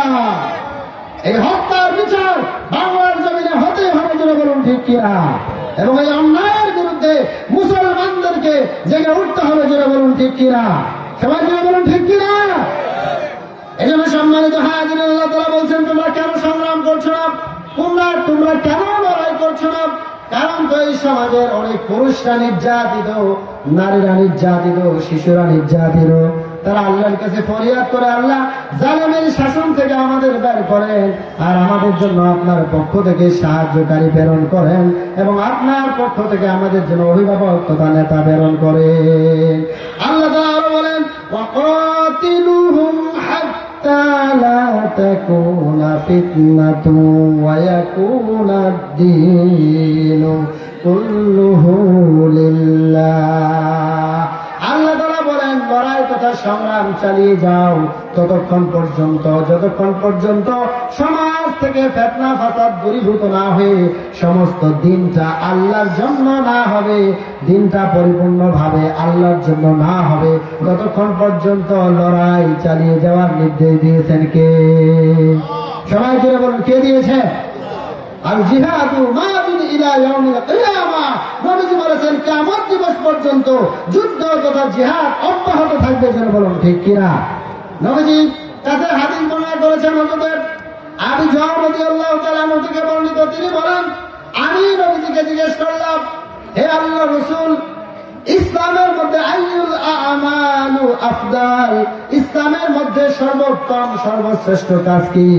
এই হত্যার বিচার বাংলার জমিনে হতে হবে, জুড়ে বলুন ঠিক কিনা। এবং এই অন্যায়ের বিরুদ্ধে মুসলমানদেরকে জেগে উঠতে হবে, জুড়ে বলুন ঠিক কিনা। সবাই জুড়ে বলুন ঠিক কিনা। এই জন্য সম্মানিত হাজির, আল্লাহ তাআলা বলছেন, তোমরা কেন সংগ্রাম করছো না, তোমরা কেন লড়াই করছো না? কারণ তো এই সমাজের অনেক পুরুষরা নির্যাতিত, নারীরা নির্যাতিত, শিশুরা নির্যাতিত। তারা আল্লাহর কাছে ফরিয়াদ করে, আল্লাহ জালেমের শাসন থেকে আমাদের বের করেন আর আমাদের জন্য আপনার পক্ষ থেকে সাহায্যকারী প্রেরণ করেন এবং আপনার পক্ষ থেকে আমাদের জন্য অভিভাবক তথা নেতা প্রেরণ করেন। আল্লাহ তাআলা আরো বলেন, ওয়াকাতিলুহুম হাত্তা লা তাকুনা ফিতনাতুন ওয়া ইয়াকুনা আদ-দীনু কুল্লুহু লিল্লাহ। আল্লাহ তাআলা বলেন, লড়াই তথা সংগ্রাম চালিয়ে যাও যতক্ষণ পর্যন্ত সমাজ থেকে ফিতনা ফাসাদ দূরীভূত না হয়ে সমস্ত দিনটা আল্লাহর জন্য না হবে, দিনটা পরিপূর্ণভাবে আল্লাহর জন্য না হবে, ততক্ষণ পর্যন্ত লড়াই চালিয়ে যাওয়ার নির্দেশ দিয়েছেন কে? সবাই জুড়ে বলুন, কে দিয়েছে? আর জিহাদু মাদিন ইলা ইয়াউমিল কিয়ামা। নবীজি বলেছেন কিয়ামত দিবস পর্যন্ত যুদ্ধ তথা জিহাদ অব্যাহত থাকবে, যেন বলুন ঠিক কিনা। নবীজি কাছে হাদিস বর্ণনা করেছেন হযরত আবু যর রাদিয়াল্লাহু তাআলা আনহু থেকে বর্ণিত। তিনি বলেন, আমি নবীজিকে জিজ্ঞেস করলাম, হে আল্লাহর রাসূল, ইসলামের মধ্যে আইয়ুল আমালু আফদাল, ইসলামের মধ্যে সর্বোত্তম সর্বশ্রেষ্ঠ কাজ কি?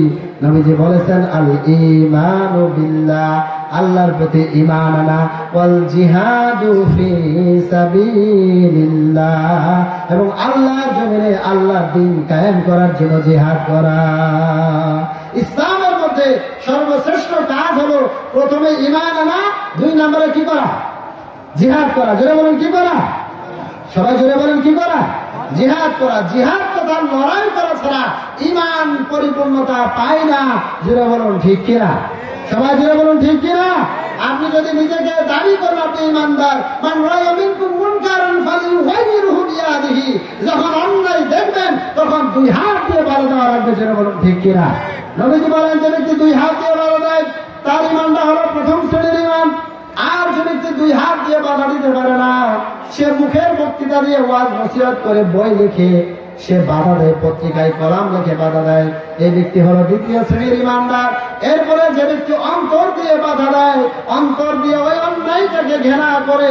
নবীজি বলেছেন, আল ঈমানু বিল্লাহ, আল্লাহর প্রতি ঈমান আনা, ওয়াল জিহাদু ফি সাবিলিল্লাহ, এবং আল্লাহর জমিনে আল্লাহর দ্বীন কায়েম করার জন্য জিহাদ করা। ইসলামের মধ্যে সর্বশ্রেষ্ঠ কাজ হলো প্রথমে ঈমান আনা, 2 নম্বরে কি করা? জিহাদ করা। জোরে বলুন কি করা? সবাই জোরে বলুন কি করা? জিহাদ করা। জিহাদ তথা লড়াই করা ছাড়া ঈমান পরিপূর্ণতা পায় না। জোরে বলুন ঠিক কিনা। সবাই জোরে বলুন ঠিক কিনা। আপনি যদি নিজেকে দাবি করেন আপনি ঈমানদার, মান রাআ মিনকুম মুনকারান ফালিয়ুগাইয়িরহু বিয়াদিহি, যখন অন্যায় দেখবেন তখন 2 হাত দিয়ে বাধা দেওয়া লাগবে। জোরে বলুন ঠিক কিনা। নবীজি বলেন, যে ব্যক্তি 2 হাত দিয়ে বাধা দেয় তার ঈমানটা হলো প্রথম শ্রেণীর ঈমান। আর যে ব্যক্তি 2 হাত দিয়ে বাধা দিতে পারে না, সে মুখের বক্তৃতা দিয়ে ওয়াজ নসিহত করে, বই লিখে সে বাধা দেয়, পত্রিকায় কলাম লিখে বাধা দেয়, এই ব্যক্তি হলো 2য় শ্রেণীর ঈমানদার। এরপরে যে ব্যক্তি অন্তর দিয়ে বাধা দেয়, অন্তর দিয়ে ওই অন্যায়টাকে ঘৃণা করে,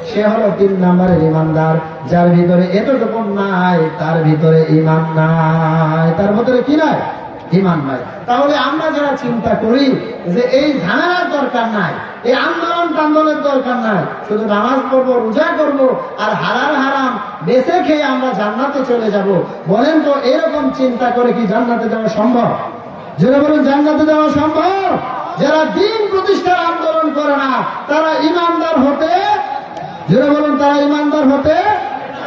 সে হলো 3 নম্বরের ঈমানদার। যার ভিতরে এতটুকু নাই তার ভিতরে ঈমান নাই, তার ভিতরে কি নাই? ঈমান নাই। তাহলে আমরা যারা চিন্তা করি যে এই ঝামেলার দরকার নাই, এই আন্দোলনের দরকার নাই, শুধু নামাজ পড়বো, রোজা করবো আর হালাল হারাম বেঁচে খেয়ে আমরা জান্নাতে চলে যাব, বলেন তো এরকম চিন্তা করে কি জান্নাতে যাওয়া সম্ভব? জোরে বলুন, জান্নাতে যাওয়া সম্ভব? যারা দিন প্রতিষ্ঠার আন্দোলন করে না তারা ইমানদার হতে, যারা বলেন তারা ইমানদার হতে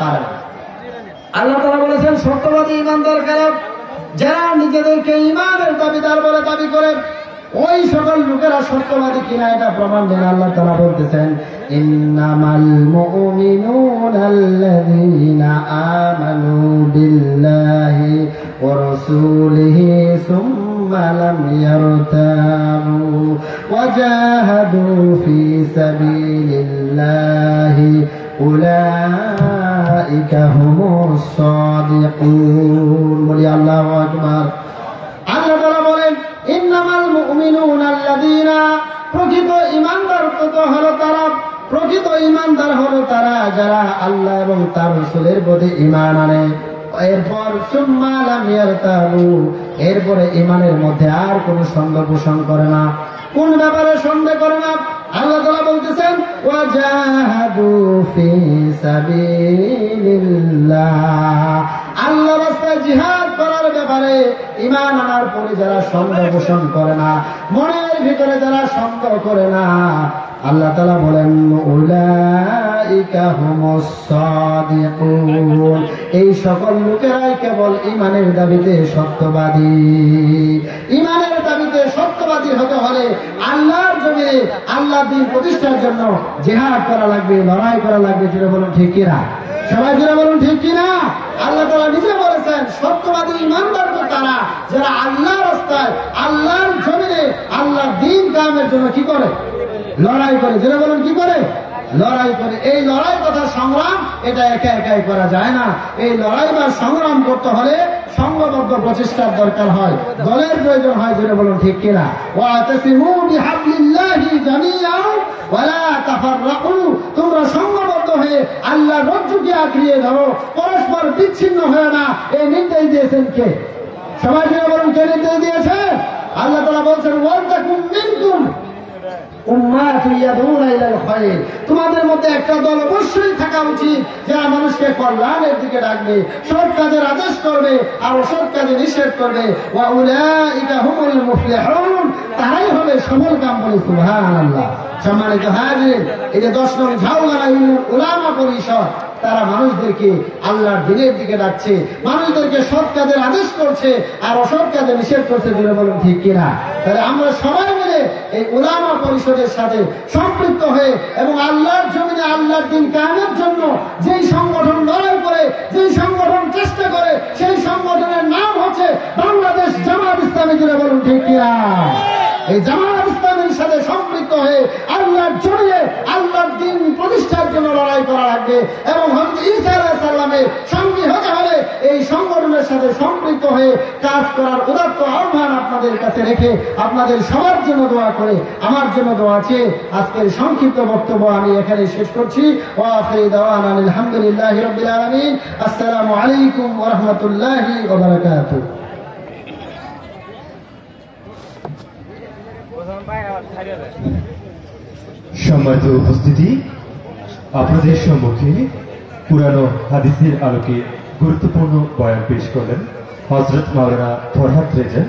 পারে না। আল্লাহ তাআলা বলেছেন সত্যবাদী ইমানদার কারা? যারা নিজেদেরকে ইমানের দাবিদার বলে দাবি করে, ওই সকল লোকেরা সত্যবাদী কিনা এটা প্রমাণ দেন। আল্লাহ তাআলা বলতেছেন ইন্নামাল মুমিনুনা আল্লাযীনা আমানু বিল্লাহি ওয়া রাসূলিহি সুম্মা লাম ইয়ারতাবু ওয়া জাহাদু ফি সাবিলিল্লাহি উলাইকা হুমুস সাদিকুন। বলি আল্লাহু আকবার। আল্লাহ তাআলা বলেন ইন্নামাল মুমিনুনা আল্লাযীনা, প্রকৃত ঈমানদার তো হলো তারা, প্রকৃত ঈমানদার হলো তারা যারা আল্লাহ এবং তার রাসূলের প্রতি ঈমান আনে। এরপর সুম্মা লাম ইয়ারতাবু, এরপরে ঈমানের মধ্যে আর কোনো সন্দেহ পোষণ করে না। কোন ব্যাপারে সন্দেহ করে না? আল্লাহ তাআলা বলতেছেন ওয়া জাহাদু ফি সাবিলিল্লাহ, আল্লাহর রাস্তায় জিহাদ করার ব্যাপারে ঈমান আনার পরে যারা সন্দেহ পোষণ করে না, মনের ভিতরে যারা সন্দেহ করে না, আল্লাহ তাআলা বলেন উলাইকা হুমুস সাদিকুন, এই সকল লোকেরাই কেবল ঈমানের দাবিতে সত্যবাদী। ঈমানের দাবিতে সত্যবাদী হতে হলে আল্লাহর জমিনে আল্লাহর দ্বীন প্রতিষ্ঠার জন্য জিহাদ করা লাগবে, লড়াই করা লাগবে। যেটা বলুন ঠিক কিনা? সবাই যেটা বলুন ঠিক কিনা? আল্লাহ তাআলা নিজে বলেছেন সত্যবাদী ঈমানদার তো তারা যারা আল্লাহর রাস্তায় আল্লাহর জমিনে আল্লাহর দ্বীন কায়েমের জন্য কি করে? লড়াই করে। যেটা বলুন কি করে? লড়াই করে। এই লড়াই তথা সংগ্রাম এটা একা একাই করা যায় না। এই লড়াই বা সংগ্রাম করতে হলে সংঘবদ্ধ প্রচেষ্টার দরকার হয়, দলের প্রয়োজন হয়। যেটা বলুন ঠিক কিনা? ওয়াতাসিমু বিহাবলিল্লাহি জামিআন ওয়া লা তাফাররাকু, তোমরা সংঘবদ্ধ হয়ে আল্লাহর রজ্জুকে আঁকড়িয়ে ধরো, পরস্পর বিচ্ছিন্ন হয় না। এই নির্দেশ দিয়েছেন কে? সবাই যেটা বলুন কে নির্দেশ দিয়েছে? আল্লাহ তাআলা বলছেন ওয়াতাকুম মিনকুম উম্মাতুন ইয়াদউনা ইলাল খায়র, তোমাদের মধ্যে একটা দল অবশ্যই থাকা উচিত যারা মানুষকে কল্যাণের দিকে ডাকবে, সৎ কাজের আদেশ করবে আর অসৎ কাজে নিষেধ করবে। ওয়া উলাইকা হুমুল মুফলিহুন, তারাই হবে সফলকাম। বলে সুবহানাল্লাহ। সম্মানিত হাজির, এই যে 10 নং ঝাউগাড়া উলামা পরিষদ, তারা মানুষদেরকে আল্লাহর দ্বীনের দিকে ডাকছে, মানুষদেরকে সৎ কাজের আদেশ করছে আর অসৎ কাজে নিষেধ করছে। যেটা বলুন ঠিক কিনা? তাহলে আমরা সবাই মিলে এই উলামা পরিষদের সাথে সম্পৃক্ত হয়ে এবং আল্লাহর জমিনে আল্লাহর দ্বীন কায়েমের জন্য যেই সংগঠন লড়াই করে, যেই সংগঠন চেষ্টা করে, সেই সংগঠনের নাম হচ্ছে বাংলাদেশ জামাত ইসলামী। যেটা বলুন ঠিক কিনা? এই জামাত ইসলামীর সাথে সম্পৃক্ত হয়ে আল্লাহর জমিনে আল্লাহর দ্বীন প্রতিষ্ঠার জন্য লড়াই করা লাগবে এবং হযরত ঈসা আলাইহিস সালামের সঙ্গী হতে হলে এই সংগঠনের সাথে সম্পৃক্ত হয়ে কাজ করার উদাত্ত আহ্বান আপনাদের কাছে রেখে আপনাদের সবার জন্য দোয়া করে আমার জন্য দোয়া আছে। আজকের সংক্ষিপ্ত বক্তব্য আমি এখানে শেষ করছি। ওয়া আখিরু দাওয়ানা আলহামদুলিল্লাহি রাব্বিল আলামিন। আসসালামু আলাইকুম ওয়া রাহমাতুল্লাহি ওয়া বারাকাতুহু। সম্মানিত উপস্থিতি, আপনাদের সম্মুখে পুরানো হাদিসের আলোকে গুরুত্বপূর্ণ বয়ান পেশ করলেন হযরত মাওলানা ফরহাদ রেজা।